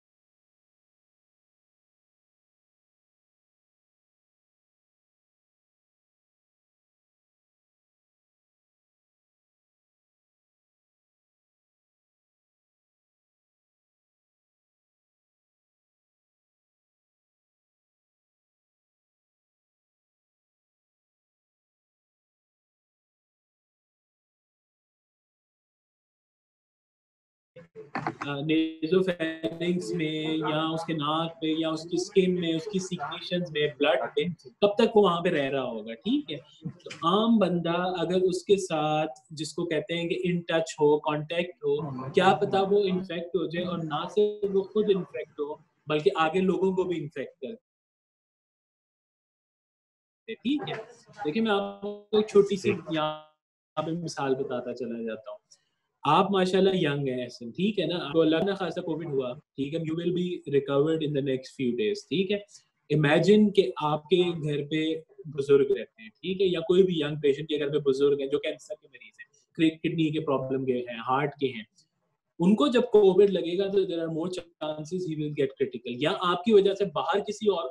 नेज़ोफेरिंक्स में या उसके नाक पे या उसकी स्किन में, उसकी सिक्रीशंस में, ब्लड पे, कब तक वो वहां पे रह रहा होगा। ठीक है, तो आम बंदा अगर उसके साथ जिसको कहते हैं कि इन टच हो, कांटेक्ट हो, क्या पता वो इन्फेक्ट हो जाए और ना सिर्फ वो खुद इन्फेक्ट हो बल्कि आगे लोगों को भी इन्फेक्ट कर सकते, ठीक है। देखिए मैं आपको एक छोटी सी यहाँ पे मिसाल बताता चला जाता हूँ। आप माशाल्लाह यंग हैं ऐसे, ठीक है ना, आपको अल्लाह ना खासा कोविड हुआ, ठीक है, you will be recovered in the next few days, ठीक है। इमेजिन कि आपके घर पे बुजुर्ग रहते हैं, ठीक है, या कोई भी यंग पेशेंट के घर पे बुजुर्ग है जो कैंसर के मरीज है, किडनी के प्रॉब्लम के हैं, हार्ट के हैं, उनको जब कोविड लगेगा तो there are more chances he will get critical, या आपकी वजह से बाहर किसी और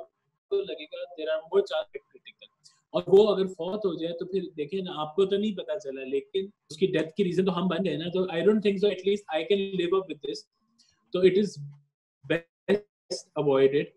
को लगेगा, there are more chances critical, और वो अगर फौत हो जाए तो फिर देखिए ना, आपको तो नहीं पता चला लेकिन उसकी डेथ की रीजन तो हम बन गए ना, तो I don't think so, at least I can live up with this, तो इट इज बेस्ट अवॉइडेड।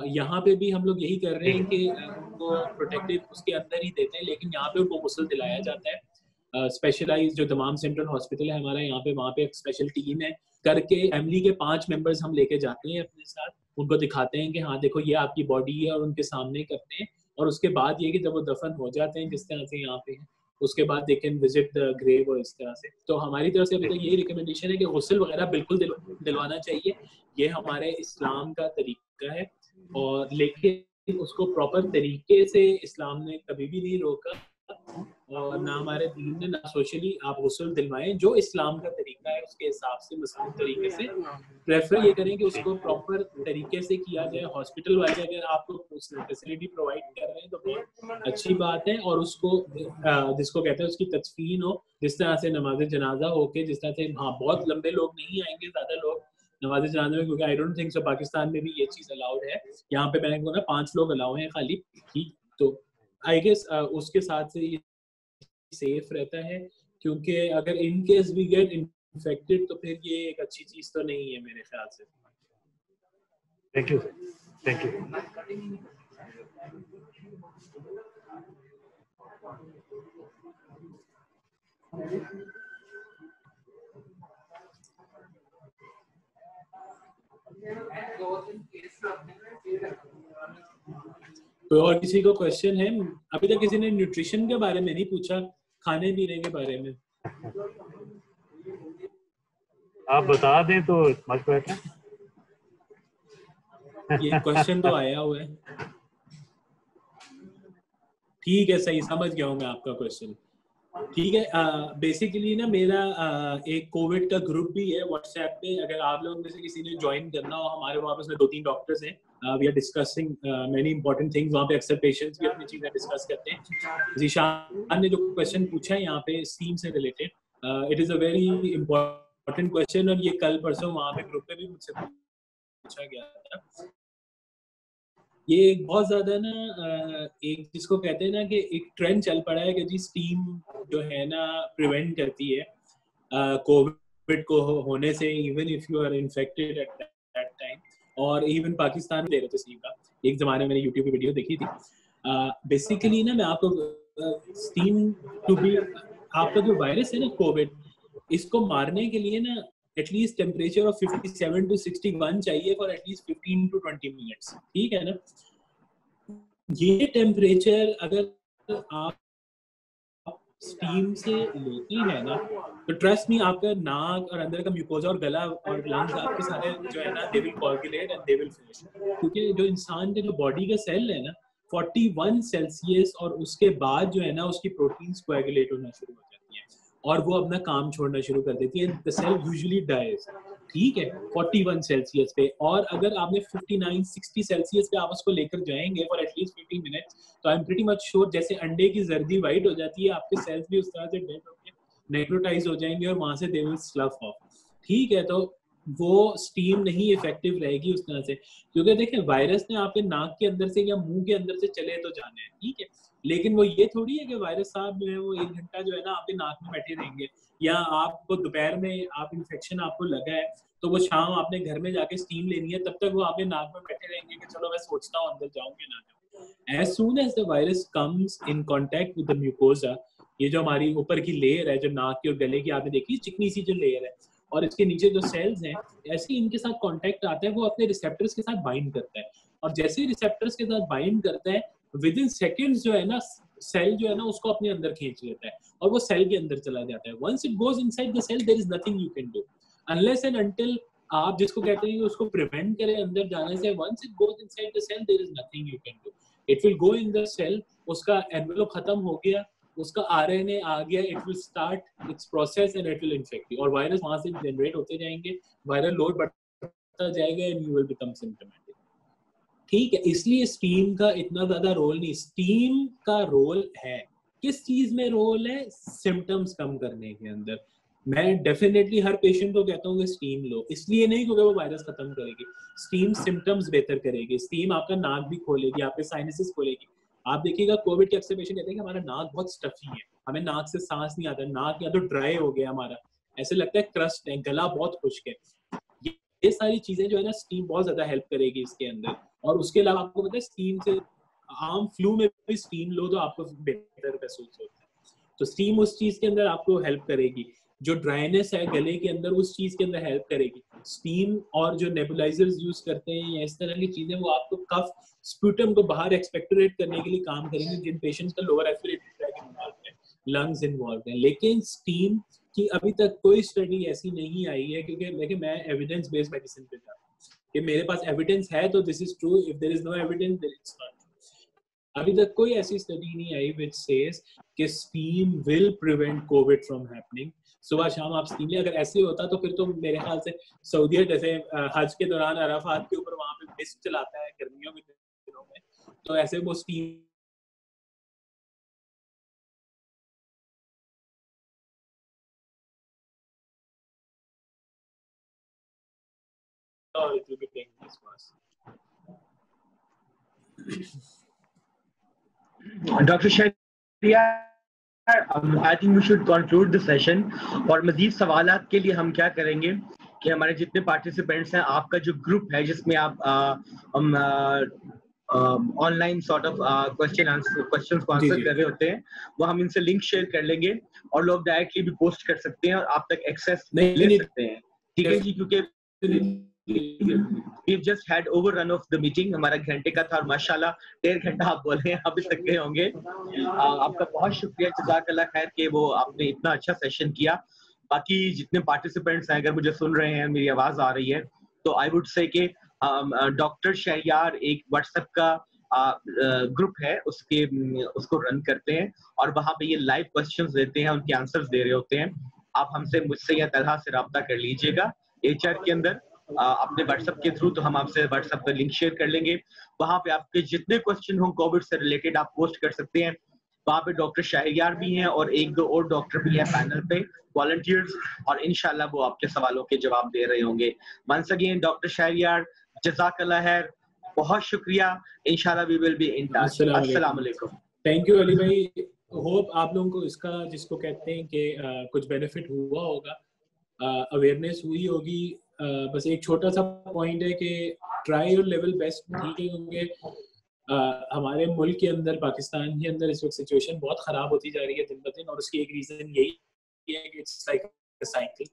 यहाँ पे भी हम लोग यही कर रहे हैं कि उनको प्रोटेक्टिव उसके अंदर ही देते हैं, लेकिन यहाँ पे उनको गुस्ल दिलाया जाता है। स्पेशलाइज जो तमाम सेंट्रल हॉस्पिटल है हमारा यहाँ पे, वहाँ पे एक स्पेशल टीम है करके, फैमिली के 5 मेंबर्स हम लेके जाते हैं अपने साथ, उनको दिखाते हैं कि हाँ देखो ये आपकी बॉडी है, और उनके सामने करते हैं, और उसके बाद ये कि जब वो दफन हो जाते हैं जिस तरह से यहाँ पे है, उसके बाद they can visit the grave, और इस तरह से। तो हमारी तरफ से अभी तक यही रिकमेंडेशन है कि गुस्ल वगैरह बिल्कुल दिलवाना चाहिए, ये हमारे इस्लाम का तरीका है, और लेकिन उसको प्रॉपर तरीके से इस्लाम ने कभी भी नहीं रोका, और ना हमारे दीन ने, ना सोशली आप गुस्ल दिलवाएं, जो इस्लाम का तरीका है उसके हिसाब से, मुस्लिम तरीके से प्रेफर ये करें कि उसको प्रॉपर तरीके से किया जाए। हॉस्पिटल वाले अगर आपको फैसिलिटी प्रोवाइड कर रहे हैं तो बहुत अच्छी बात है, और उसको जिसको कहते हैं उसकी तदफीन हो, जिस तरह से नमाज जनाजा हो के, जिस तरह से, हाँ बहुत लंबे लोग नहीं आएंगे, ज्यादा लोग नमाज जनाजा में, क्योंकि I don't think so Pakistan में भी ये चीज अलाउड है, यहाँ पे मैंने बोला 5 लोग अलाउ हैं खाली, ठीक, तो आई गेस उसके साथ से ये सेफ रहता है, क्योंकि अगर in case we get infected तो फिर ये एक अच्छी चीज तो नहीं है मेरे ख्याल से। Thank you sir, thank you. कोई और किसी को क्वेश्चन है? अभी तक किसी ने न्यूट्रिशन के बारे में नहीं पूछा, खाने पीने के बारे में। आप बता दें तो मच बेटर। ये क्वेश्चन तो आया हुआ है, ठीक है, सही समझ गया हूँ मैं आपका क्वेश्चन, ठीक है। बेसिकली ना मेरा एक कोविड का ग्रुप भी है व्हाट्सएप पे, अगर आप लोगों में से किसी ने ज्वाइन करना हो, हमारे वहाँ पे उसमें 2-3 डॉक्टर्स हैं, we are discussing many important things, वहाँ पे अक्सर पेशेंट्स भी अपनी चीजें डिस्कस करते हैं। जीशान ने जो क्वेश्चन पूछा है यहाँ पे स्टीम से related, it is a very important question, और ये कल परसों वहाँ पे ग्रुप पे भी मुझसे पूछा गया था। ये एक बहुत ज्यादा ना एक जिसको कहते हैं ना कि एक ट्रेंड चल पड़ा है कि जी स्टीम जो है ना प्रिवेंट करती है कोविड को होने से, even if you are infected at that time, और इवन पाकिस्तान में दे रहे थे स्टीम का, एक जमाने में मैंने यूट्यूब पे वीडियो देखी थी। बेसिकली ना मैं आपको स्टीम टू बी, आपका जो वायरस है ना कोविड, इसको मारने के लिए ना एटलीस्ट टेम्परेचर ऑफ 57 to 61 चाहिए फॉर एटलीस्ट 15 to 20 मिनट्स, ठीक है ना। ये टेम्परेचर अगर आप स्टीम से लेते हैं ना, तो ट्रस्ट नहीं, आपका नाक और अंदर का म्यूकोजा और गला और लंग्स आपके सारे जो है ना, they will coagulate and they will finish, क्योंकि जो इंसान के जो बॉडी का सेल है ना 41 सेल्सियस, और उसके बाद जो है ना उसकी प्रोटीन्स कोएगुलेट होना शुरू हो जाती है, और वो अपना काम छोड़ना शुरू कर देती है, द सेल यूजुअली डाइज, ठीक है, 41 सेल्सियस पे। और अगर आपने 59-60 सेल्सियस पे आप उसको लेकर जाएंगे फॉर एटलीस्ट 15 मिनट्स, तो I am pretty much sure जैसे अंडे की जर्दी वाइट हो जाती है, आपके सेल्स भी उस तरह से डेड होकर नेक्रोटाइज हो जाएंगे, और वहां से दे विल स्लफ ऑफ, ठीक है। तो वो स्टीम नहीं इफेक्टिव रहेगी उस तरह से, क्योंकि देखिए वायरस ने आपके नाक के अंदर से या मुंह के अंदर से चले तो जाने हैं, ठीक है, लेकिन वो ये थोड़ी है कि वायरस साहब जो है वो 1 घंटा जो है ना आपके नाक में बैठे रहेंगे, या आपको दोपहर में आप इन्फेक्शन आपको लगा है तो वो शाम आपने घर में जाके स्टीम लेनी है, तब तक वो आपके नाक में बैठे रहेंगे कि चलो मैं सोचता हूँ अंदर जाऊँ कि ना जाऊँ। As soon as the virus comes in contact with the mucosa, ये जो हमारी ऊपर की लेयर है, जो नाक की और गले की आपने देखी चिकनी सी जो लेयर है, और इसके नीचे जो सेल्स हैं, ऐसे इनके साथ कांटेक्ट आता है, वो अपने रिसेप्टर्स के साथ बाइंड करता है, और जैसे ही रिसेप्टर्स के साथ बाइंड करता है, विद इन सेकेंड्स जो है ना सेल जो है ना उसको अपने अंदर खींच लेता है, और वो सेल के अंदर चला जाता है। Once it goes inside the cell, there is nothing you can do unless and until आप जिसको कहते हैं कि उसको प्रिवेंट करें अंदर जाने से। Once it goes inside the cell, there is nothing you can do. It will go in the cell, उसका एनवेलोप खत्म हो गया, उसका आरएनए आ गया, it will start its process and it will infect you, और वायरस वहां से जनरेट होते जाएंगे, वायरल लोड बढ़ता जाएगा and you will become symptomatic. ठीक है, इसलिए स्टीम का इतना ज्यादा रोल नहीं। स्टीम का रोल है, किस चीज में रोल है? सिम्टम्स कम करने के अंदर। मैं डेफिनेटली हर पेशेंट को कहता हूँ कि स्टीम लो, इसलिए नहीं क्योंकि वो वायरस खत्म करेगी, स्टीम सिम्टम्स बेहतर करेगी। स्टीम आपका नाक भी खोलेगी, आपके साइनसेस खोलेगी। आप देखिएगा कोविड के अक्सर पेशेंट कहते हैं कि हमारा नाक बहुत स्टफी है, हमें नाक से सांस नहीं आता, नाक या तो ड्राई हो गया हमारा, ऐसे लगता है क्रस्ट है, गला बहुत खुश्क है। ये सारी चीजें जो है ना, स्टीम बहुत ज्यादा हेल्प करेगी इसके अंदर। और उसके अलावा आपको पता है स्टीम से आम फ्लू में भी स्टीम लो तो आपको बेहतर महसूस होता है। तो स्टीम उस चीज के अंदर आपको हेल्प करेगी, जो ड्राइनेस है गले के अंदर उस चीज के अंदर हेल्प करेगी स्टीम। और जो नेबुलाइजर्स यूज करते हैं या इस तरह की चीजें, वो आपको कफ स्प्यूटम को बाहर एक्सपेक्टोरेट करने के लिए काम करेंगे जिन पेशेंट्स का लोअर रेस्पिरेटरी ट्रैक इन्वॉल्व है, लंग्स इन्वॉल्व है। लेकिन स्टीम की अभी तक कोई स्टडी ऐसी नहीं आई है, क्योंकि देखिए मैं एविडेंस बेस्ड मेडिसिन पे था कि मेरे पास एविडेंस है तो this is true, if there is no evidence then it's not. अभी तक कोई ऐसी स्टडी नहीं आई व्हिच सेज कि steam will prevent COVID from happening. सुबह शाम आप स्टीम ले, अगर ऐसे होता तो फिर तो मेरे ख्याल से सऊदीया जैसे हज के दौरान अराफात के ऊपर वहां पे मिस्ट चलाता है गर्मियों के दिनों में, तो ऐसे वो स्टीम और it will be dangerous for us. Dr. Shahryar, I think we should conclude the session. और मजीद सवालात के लिए हम क्या करेंगे कि हमारे जितने पार्टिसिपेंट्स हैं, आपका जो ग्रुप है जिसमें आप ऑनलाइन सॉर्ट ऑफ क्वेश्चंस को आंसर कर रहे होते हैं, वो हम इनसे लिंक शेयर कर लेंगे और लोग डायरेक्टली भी पोस्ट कर सकते हैं और आप तक एक्सेस ले सकते हैं। ठीक है जी, क्योंकि We've just had overrun of the meeting, हमारा घंटे का था और माशाल्लाह 1.5 घंटा आप बोले हैं, अभी तक गए होंगे। आपका बहुत शुक्रिया, जज़ाकल्लाह खैर कि वो आपने इतना अच्छा सेशन किया। बाकी जितने पार्टिसिपेंट्स हैं, अगर मुझे सुन रहे हैं, मेरी आवाज आ रही है, तो आई वुड से कि डॉक्टर शहरियार एक व्हाट्सएप का ग्रुप है, उसको रन करते हैं और वहां पे ये लाइव क्वेश्चंस देते हैं, उनके आंसर्स दे रहे होते हैं। आप हमसे, मुझसे या तलहा से रब्ता कर लीजिएगा HR के अंदर अपने व्हाट्सएप के थ्रू, तो हम आपसे व्हाट्सएप पर लिंक शेयर कर लेंगे। वहां पे आपके जितने क्वेश्चन हो कोविड से रिलेटेड आप पोस्ट कर सकते हैं। वहां पे डॉक्टर शहरियार भी हैं और 1-2 और डॉक्टर भी हैं पैनल पे, वॉलंटियर्स, और इंशाल्लाह वो आपके सवालों के जवाब दे रहे होंगे। वंस अगेन डॉक्टर शहरियार, जज़ाकल्लाह खैर, बहुत शुक्रिया। इंशाल्लाह we will be in touch. अस्सलाम वालेकुम। थैंक यू अली भाई। होप आप लोगों को इसका, जिसको कहते हैं कि कुछ बेनिफिट हुआ होगा, अवेयरनेस हुई होगी। बस एक छोटा सा पॉइंट है कि ट्राई योर लेवल बेस्ट, ठीक है, क्योंकि हमारे मुल्क के अंदर, पाकिस्तान के अंदर इस वक्त सिचुएशन बहुत ख़राब होती जा रही है दिन ब दिन, और उसकी एक रीज़न यही है कि इट्स लाइक अ साइकिल।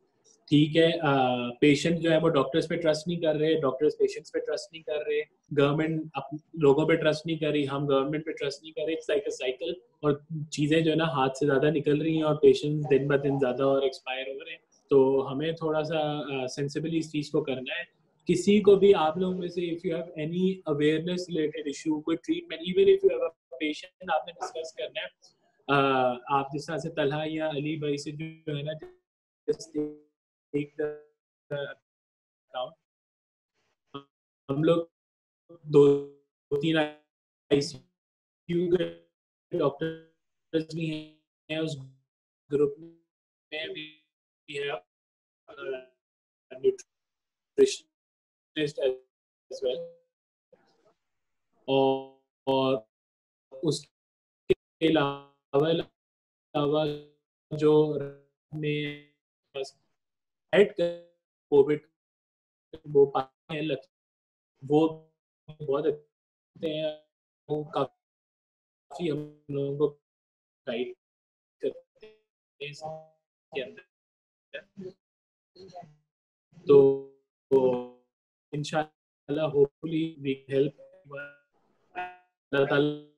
ठीक है, पेशेंट जो है वो डॉक्टर्स पे ट्रस्ट नहीं कर रहे, डॉक्टर्स पेशेंट्स पे ट्रस्ट नहीं कर रहे, गवर्नमेंट लोगों पे ट्रस्ट नहीं कर रही, हम गवर्नमेंट पे ट्रस्ट नहीं कर रहे। इट्स लाइक अ साइकिल, और चीज़ें जो है ना हाथ से ज़्यादा निकल रही हैं और पेशेंट्स दिन ब दिन ज़्यादा और एक्सपायर हो रहे हैं। तो हमें थोड़ा सा सेंसिबली इस चीज़ को करना है। किसी को भी आप लोगों में से, if you have any awareness related issue, कोई treatment, even if you have a patient, आपने डिस्कस करना है। आप जिस तरह से तलहा या अली भाई से जो है ना, टेक द अकाउंट, हम लोग 2-3 ICU के डॉक्टर्स भी हैं उस ग्रुप में भी है, न्यूट्रिशनिस्ट एज वेल, और उसके अलावा जो में ऐड कोविड वो पाए हैं वो बहुत अच्छे हैं, वो काफी हम लोगों को गाइड करते हैं इसके अंदर। तो इंशाल्लाह होपफुली वी हेल्प। अल्लाह ताला